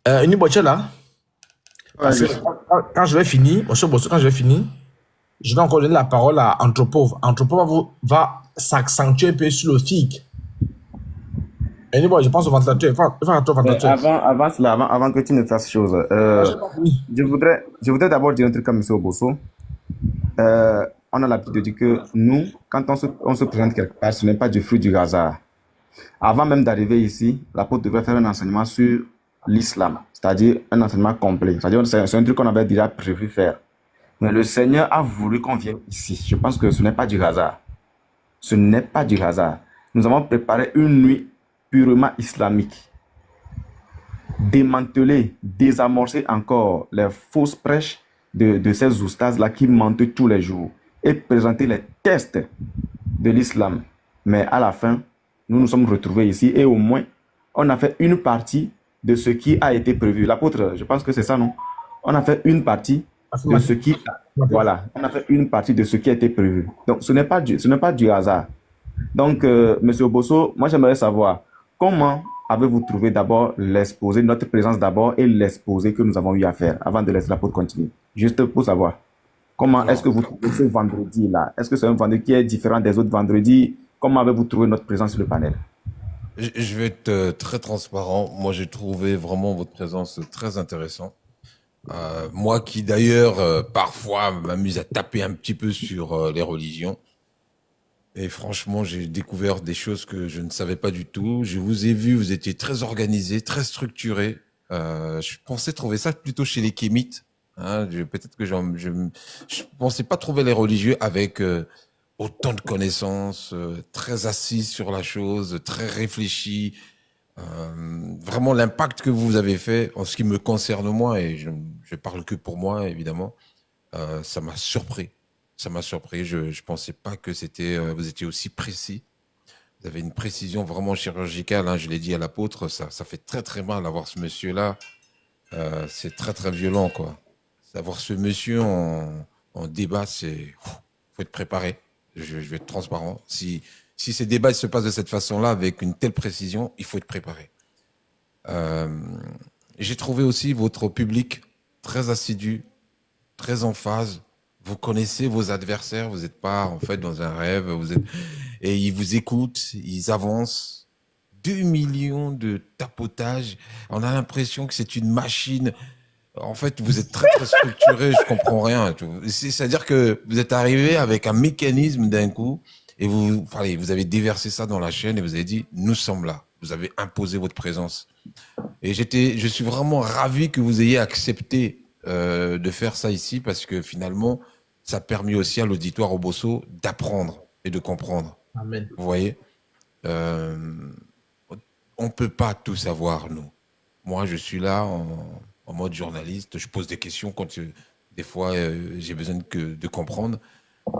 Une boîte là, parce que quand je vais finir, monsieur Bosso, quand je vais finir, je vais encore donner la parole à Anthropov. Anthropov va s'accentuer un peu sur le FIG. Je pense au ventilateur. Avant cela, avant que tu ne fasses chose, je voudrais d'abord dire un truc à M. Obosso. On a l'habitude de dire que nous, quand on se présente quelque part, ce n'est pas du fruit du hasard. Avant même d'arriver ici, l'apôtre devrait faire un enseignement sur l'islam, c'est-à-dire un enseignement complet. C'est-à-dire c'est un truc qu'on avait déjà prévu faire. Mais le Seigneur a voulu qu'on vienne ici. Je pense que ce n'est pas du hasard. Ce n'est pas du hasard. Nous avons préparé une nuit purement islamique. Démanteler, désamorcer encore les fausses prêches de ces oustas-là qui mentent tous les jours et présenter les tests de l'islam. Mais à la fin, nous nous sommes retrouvés ici et au moins, on a fait une partie de ce qui a été prévu. L'apôtre, je pense que c'est ça, non? On a fait une partie de ce qui... Voilà, on a fait une partie de ce qui a été prévu. Donc, ce n'est pas du hasard. Donc, M. Obosso, moi j'aimerais savoir, comment avez-vous trouvé d'abord l'exposé, notre présence d'abord et l'exposé que nous avons eu à faire avant de laisser la porte continuer? Juste pour savoir, comment est-ce que vous trouvez ce vendredi-là? Est-ce que c'est un vendredi qui est différent des autres vendredis? Comment avez-vous trouvé notre présence sur le panel? Je vais être très transparent. Moi, j'ai trouvé vraiment votre présence très intéressante. Moi qui d'ailleurs parfois m'amuse à taper un petit peu sur les religions. Et franchement, j'ai découvert des choses que je ne savais pas du tout. Je vous ai vu, vous étiez très organisé, très structuré. Je pensais trouver ça plutôt chez les kémites. Hein, peut-être que je pensais pas trouver les religieux avec autant de connaissances, très assis sur la chose, très réfléchi. Vraiment l'impact que vous avez fait en ce qui me concerne moi, et je parle que pour moi évidemment, ça m'a surpris. Ça m'a surpris. Je pensais pas que vous étiez aussi précis. Vous avez une précision vraiment chirurgicale. Hein, je l'ai dit à l'apôtre, ça fait très très mal d'avoir ce monsieur-là. C'est très très violent quoi. D'avoir ce monsieur en débat, faut être préparé. Je vais être transparent. Si ces débats se passent de cette façon-là, avec une telle précision, il faut être préparé. J'ai trouvé aussi votre public très assidu, très en phase. Vous connaissez vos adversaires, vous n'êtes pas en fait dans un rêve, et ils vous écoutent, ils avancent. 2 millions de tapotages. On a l'impression que c'est une machine. En fait, vous êtes très, très structuré, je comprends rien. C'est-à-dire que vous êtes arrivé avec un mécanisme d'un coup, et vous avez déversé ça dans la chaîne et vous avez dit, nous sommes là. Vous avez imposé votre présence. Et je suis vraiment ravi que vous ayez accepté de faire ça ici, parce que finalement, ça a permis aussi à l'auditoire Obosso d'apprendre et de comprendre. Amen. Vous voyez, on peut pas tout savoir, nous. Moi, je suis là en mode journaliste. Je pose des questions quand des fois j'ai besoin de comprendre.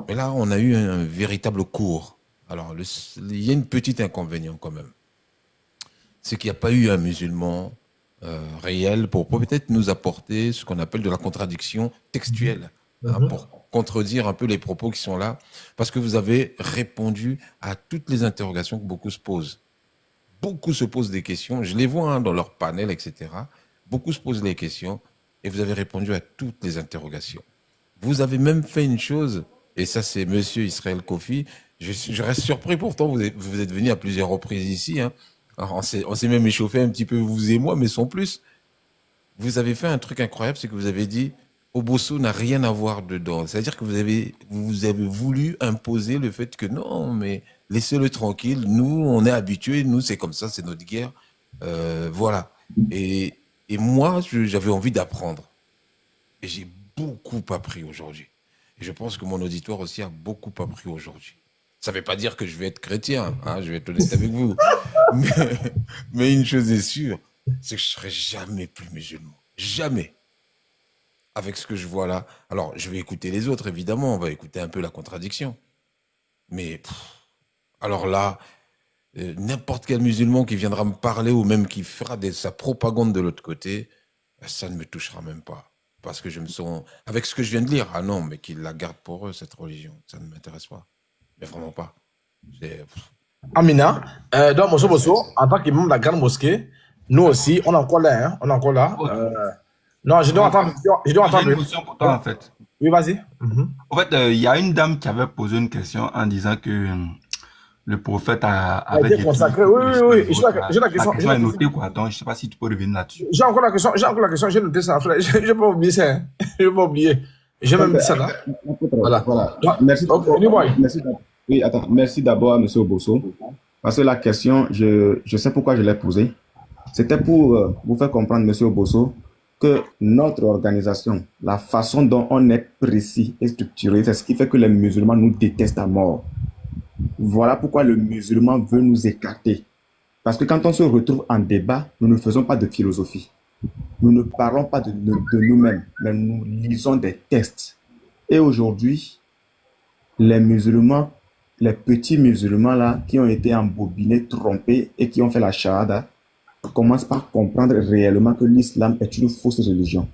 Mais là, on a eu un véritable cours. Alors, il y a une petite inconvénient quand même. C'est qu'il n'y a pas eu un musulman réel pour peut-être nous apporter ce qu'on appelle de la contradiction textuelle, hein, pour contredire un peu les propos qui sont là, parce que vous avez répondu à toutes les interrogations que beaucoup se posent. Beaucoup se posent des questions, je les vois hein, dans leur panel, etc. Beaucoup se posent des questions et vous avez répondu à toutes les interrogations. Vous avez même fait une chose, et ça c'est Monsieur Israël Kofi, je reste surpris pourtant, vous êtes venu à plusieurs reprises ici, hein. Alors, on s'est même échauffé un petit peu, vous et moi, mais sans plus. Vous avez fait un truc incroyable, c'est que vous avez dit Obosso n'a rien à voir dedans. C'est-à-dire que vous avez voulu imposer le fait que non, mais laissez-le tranquille. Nous, on est habitués. Nous, c'est comme ça, c'est notre guerre. Voilà. Et moi, j'avais envie d'apprendre. Et j'ai beaucoup appris aujourd'hui. Et je pense que mon auditoire aussi a beaucoup appris aujourd'hui. Ça ne veut pas dire que je vais être chrétien, hein, je vais être honnête avec vous. Mais une chose est sûre, c'est que je ne serai jamais plus musulman. Jamais. Avec ce que je vois là. Alors, je vais écouter les autres, évidemment. On va écouter un peu la contradiction. Mais, alors là, n'importe quel musulman qui viendra me parler ou même qui fera sa propagande de l'autre côté, ça ne me touchera même pas. Parce que je me sens... Avec ce que je viens de lire, ah non, mais qu'ils la gardent pour eux, cette religion. Ça ne m'intéresse pas. Mais vraiment pas. Amina, donc Monsieur Bosso, en tant qu'imam de la grande mosquée, nous aussi, on est encore là, hein, on est encore là. Non, je dois entendre. J'ai une question pour toi, en fait. Oui, vas-y. En fait, il y a une dame qui avait posé une question en disant que le prophète avait été consacré. Oui. J'ai la question. La question est notée, quoi. Donc, je ne sais pas si tu peux revenir là-dessus. J'ai encore la question. J'ai noté ça, frère. Je ne vais pas oublier ça. Hein. Je ne vais pas oublier. J'ai même dit ça là. Voilà. Merci. Oui, attends. Merci d'abord à M. Obosso. Parce que la question, je sais pourquoi je l'ai posée. C'était pour vous faire comprendre, M. Obosso, que notre organisation, la façon dont on est précis et structuré, c'est ce qui fait que les musulmans nous détestent à mort. Voilà pourquoi le musulman veut nous écarter. Parce que quand on se retrouve en débat, nous ne faisons pas de philosophie. Nous ne parlons pas de nous-mêmes, mais nous lisons des textes. Et aujourd'hui, les musulmans, les petits musulmans là, qui ont été embobinés, trompés et qui ont fait la shahada, commencent par comprendre réellement que l'islam est une fausse religion.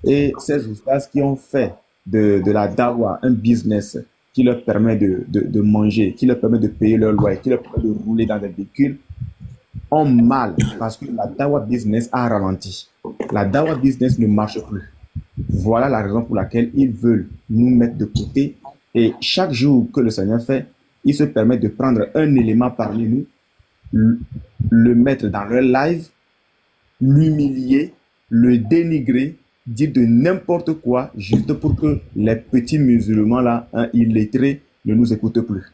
Et ces oustas qui ont fait de la dawa un business qui leur permet de manger, qui leur permet de payer leur loyer, qui leur permet de rouler dans des véhicules, ont mal parce que la Dawa Business a ralenti. La Dawa Business ne marche plus. Voilà la raison pour laquelle ils veulent nous mettre de côté. Et chaque jour que le Seigneur fait, il se permet de prendre un élément parmi nous, le mettre dans leur live, l'humilier, le dénigrer, dire de n'importe quoi, juste pour que les petits musulmans là, illettrés, ne nous écoutent plus.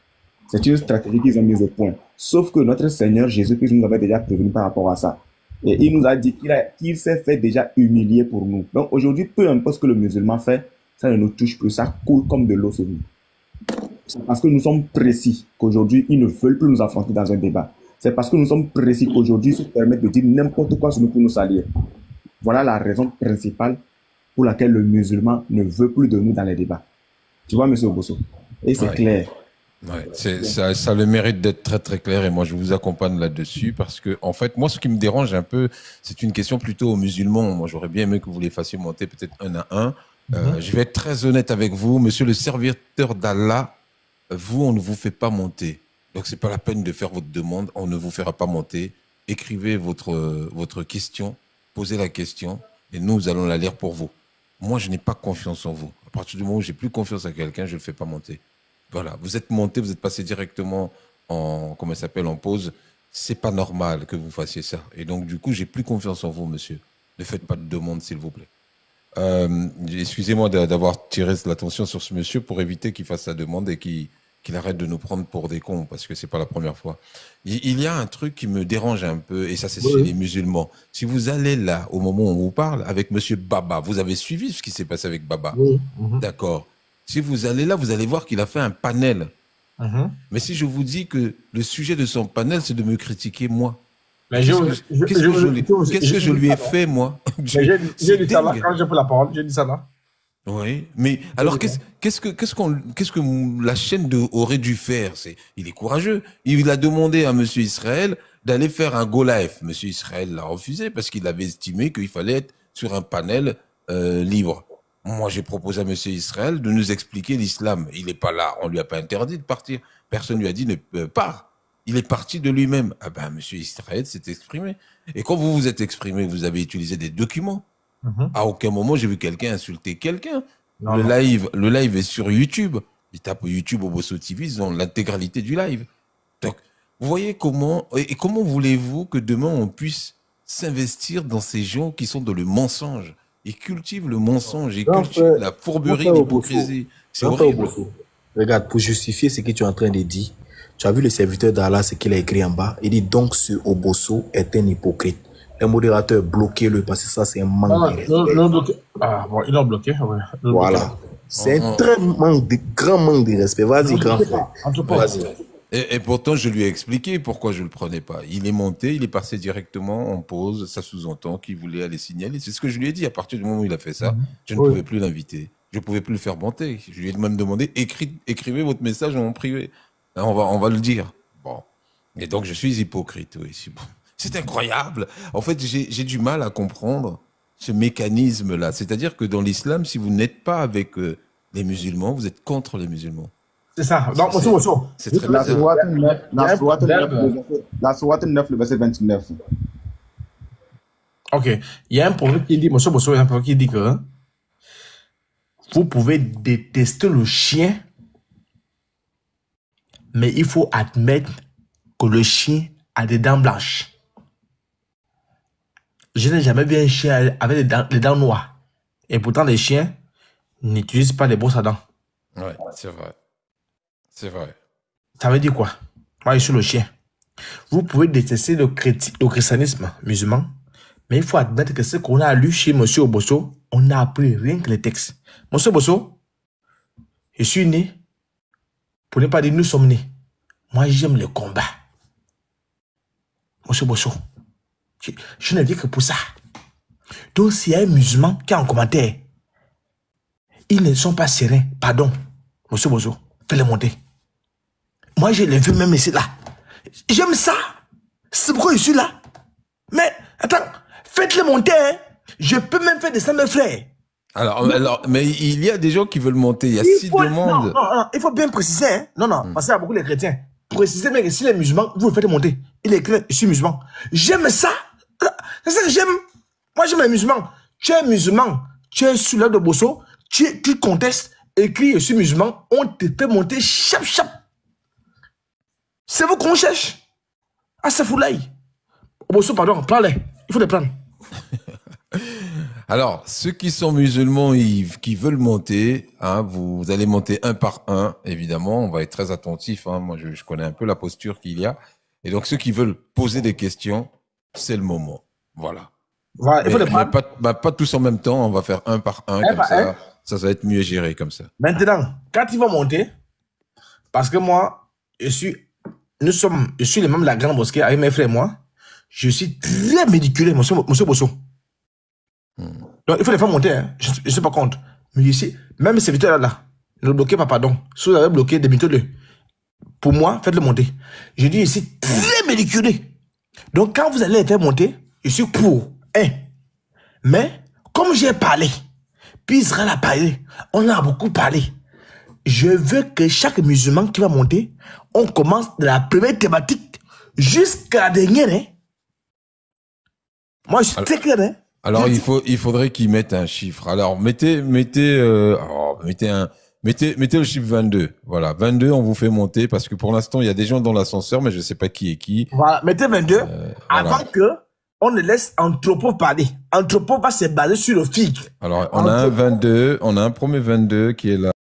C'est une stratégie qu'ils ont mise au point. Sauf que notre Seigneur Jésus-Christ nous avait déjà prévenu par rapport à ça. Et il nous a dit qu'il s'est fait déjà humilier pour nous. Donc aujourd'hui, peu importe ce que le musulman fait, ça ne nous touche plus, ça coule comme de l'eau sur nous. C'est parce que nous sommes précis qu'aujourd'hui, ils ne veulent plus nous affronter dans un débat. C'est parce que nous sommes précis qu'aujourd'hui, ils se permettent de dire n'importe quoi sur nous pour nous salir. Voilà la raison principale pour laquelle le musulman ne veut plus de nous dans les débats. Tu vois, M. Obosso? Et c'est clair. Ouais, ça a le mérite d'être très très clair et moi je vous accompagne là-dessus parce que en fait moi ce qui me dérange un peu c'est une question plutôt aux musulmans. Moi j'aurais bien aimé que vous les fassiez monter peut-être un à un. Je vais être très honnête avec vous, monsieur le serviteur d'Allah, vous on ne vous fait pas monter. Donc c'est pas la peine de faire votre demande, on ne vous fera pas monter. Écrivez votre question, posez la question et nous allons la lire pour vous. Moi je n'ai pas confiance en vous. À partir du moment où j'ai plus confiance à quelqu'un, je le fais pas monter. Voilà, vous êtes monté, vous êtes passé directement en, comment ça s'appelle, en pause. C'est pas normal que vous fassiez ça. Et donc, du coup, j'ai plus confiance en vous, monsieur. Ne faites pas de demande, s'il vous plaît. Excusez-moi d'avoir tiré l'attention sur ce monsieur pour éviter qu'il fasse sa demande et qu'il arrête de nous prendre pour des cons, parce que c'est pas la première fois. Il y a un truc qui me dérange un peu, et ça, c'est chez les musulmans. Si vous allez là, au moment où on vous parle, avec monsieur Baba, vous avez suivi ce qui s'est passé avec Baba. D'accord. Si vous allez là, vous allez voir qu'il a fait un panel. Mais si je vous dis que le sujet de son panel, c'est de me critiquer, moi. Qu'est-ce que je lui ai fait, moi? J'ai dit ça là, quand j'ai pris la parole, j'ai dit ça là. Oui, mais alors qu'est-ce que la chaîne aurait dû faire? Il est courageux. Il a demandé à monsieur Israël d'aller faire un go live. Monsieur Israël l'a refusé parce qu'il avait estimé qu'il fallait être sur un panel libre. Moi, j'ai proposé à monsieur Israël de nous expliquer l'islam. Il n'est pas là. On lui a pas interdit de partir. Personne lui a dit ne pars. Il est parti de lui-même. Ah ben, monsieur Israël s'est exprimé. Et quand vous vous êtes exprimé, vous avez utilisé des documents. À aucun moment, j'ai vu quelqu'un insulter quelqu'un. Le live est sur YouTube. Ils tapent YouTube Obosso TV, ils ont l'intégralité du live. Donc, vous voyez comment voulez-vous que demain on puisse s'investir dans ces gens qui sont dans le mensonge? Ils cultivent le mensonge, ils cultivent la fourberie, l'hypocrisie. C'est horrible. Regarde, pour justifier ce que tu es en train de dire, tu as vu le serviteur d'Allah, ce qu'il a écrit en bas. Il dit donc ce Obosso est un hypocrite. Le modérateur, bloquez-le parce que ça, c'est un manque de respect. Ah, bon, ils l'ont bloqué. Ouais. Voilà. C'est un grand manque de respect. Vas-y, grand frère. Vas-y. Et pourtant, je lui ai expliqué pourquoi je le prenais pas. Il est monté, il est passé directement en pause. Ça sous-entend qu'il voulait aller signaler. C'est ce que je lui ai dit. À partir du moment où il a fait ça, je ne pouvais plus l'inviter. Je ne pouvais plus le faire monter. Je lui ai même demandé, écrivez votre message en privé. Là, on va le dire. Bon. Et donc, je suis hypocrite. Oui. C'est incroyable. En fait, j'ai du mal à comprendre ce mécanisme-là. C'est-à-dire que dans l'islam, si vous n'êtes pas avec les musulmans, vous êtes contre les musulmans. C'est ça. Donc, c'est très la Sourate 9, le verset 29. Ok. Il y a un prophète qui dit, monsieur Bosso, il y a un prophète qui dit que vous pouvez détester le chien, mais il faut admettre que le chien a des dents blanches. Je n'ai jamais vu un chien avec des dents noires. Et pourtant, les chiens n'utilisent pas les brosses à dents. Ouais, c'est vrai. C'est vrai. Ça veut dire quoi? Moi, je suis le chien. Vous pouvez détester le christianisme musulman, mais il faut admettre que ce qu'on a lu chez M. Obosso, on n'a appris rien que les textes. M. Obosso, je suis né, pour ne pas dire nous sommes nés. Moi, j'aime le combat. M. Obosso, je ne dis que pour ça. Donc, s'il y a un musulman qui est en commentaire, ils ne sont pas sereins. Pardon, M. Obosso, fais-le monter. Moi, je l'ai vu même ici, là. J'aime ça. C'est pourquoi je suis là. Mais, attends, faites-le monter. Hein. Je peux même faire descendre mes frères. Mais il y a des gens qui veulent monter. Il y a 6 demandes. Non, il faut bien préciser. Hein. Non, parce qu'il y a beaucoup de chrétiens. préciser, mais que si les musulmans, vous le faites monter. Il écrit, je suis musulman. J'aime ça. C'est ça que j'aime. Moi, j'aime les musulmans. Tu es musulman, tu es sur l'œuvre de Bosso, tu contestes, écris, je suis musulman, on te fait monter chap chap. C'est vous qu'on cherche. Ah, c'est foulaï. Bosso, pardon, prends-les. Il faut les prendre. Alors, ceux qui sont musulmans, qui veulent monter, hein, vous allez monter un par un, évidemment. On va être très attentif. Hein. Moi, je connais un peu la posture qu'il y a. Et donc, ceux qui veulent poser des questions, c'est le moment. Voilà. Voilà, il faut les prendre. Pas tous en même temps. On va faire un par un, comme ça. Ça va être mieux géré comme ça. Maintenant, quand ils vont monter, parce que moi, je suis les membres de la grande mosquée avec mes frères et moi, je suis très médiculé, monsieur Bosso. Donc, il faut les faire monter, hein. Je ne sais pas compte. Mais ici, même ces viteurs-là, ne le bloquez pas, pardon. Si vous avez bloqué des méthodes, pour moi, faites-le monter. Je dis ici, très médiculé. Donc, quand vous allez les faire monter, je suis pour. Mais, comme j'ai parlé, puis Israël a parlé, on a beaucoup parlé. Je veux que chaque musulman qui va monter, on commence de la première thématique jusqu'à la dernière. Hein. Moi, je suis très clair. Hein. Alors, il faudrait qu'ils mettent un chiffre. Alors, mettez le chiffre 22. Voilà, 22, on vous fait monter parce que pour l'instant, il y a des gens dans l'ascenseur, mais je ne sais pas qui est qui. Voilà, mettez 22 avant que on ne laisse Anthropo parler. Anthropo va se baser sur le FIG. Alors, on a un 22, on a un premier 22 qui est là.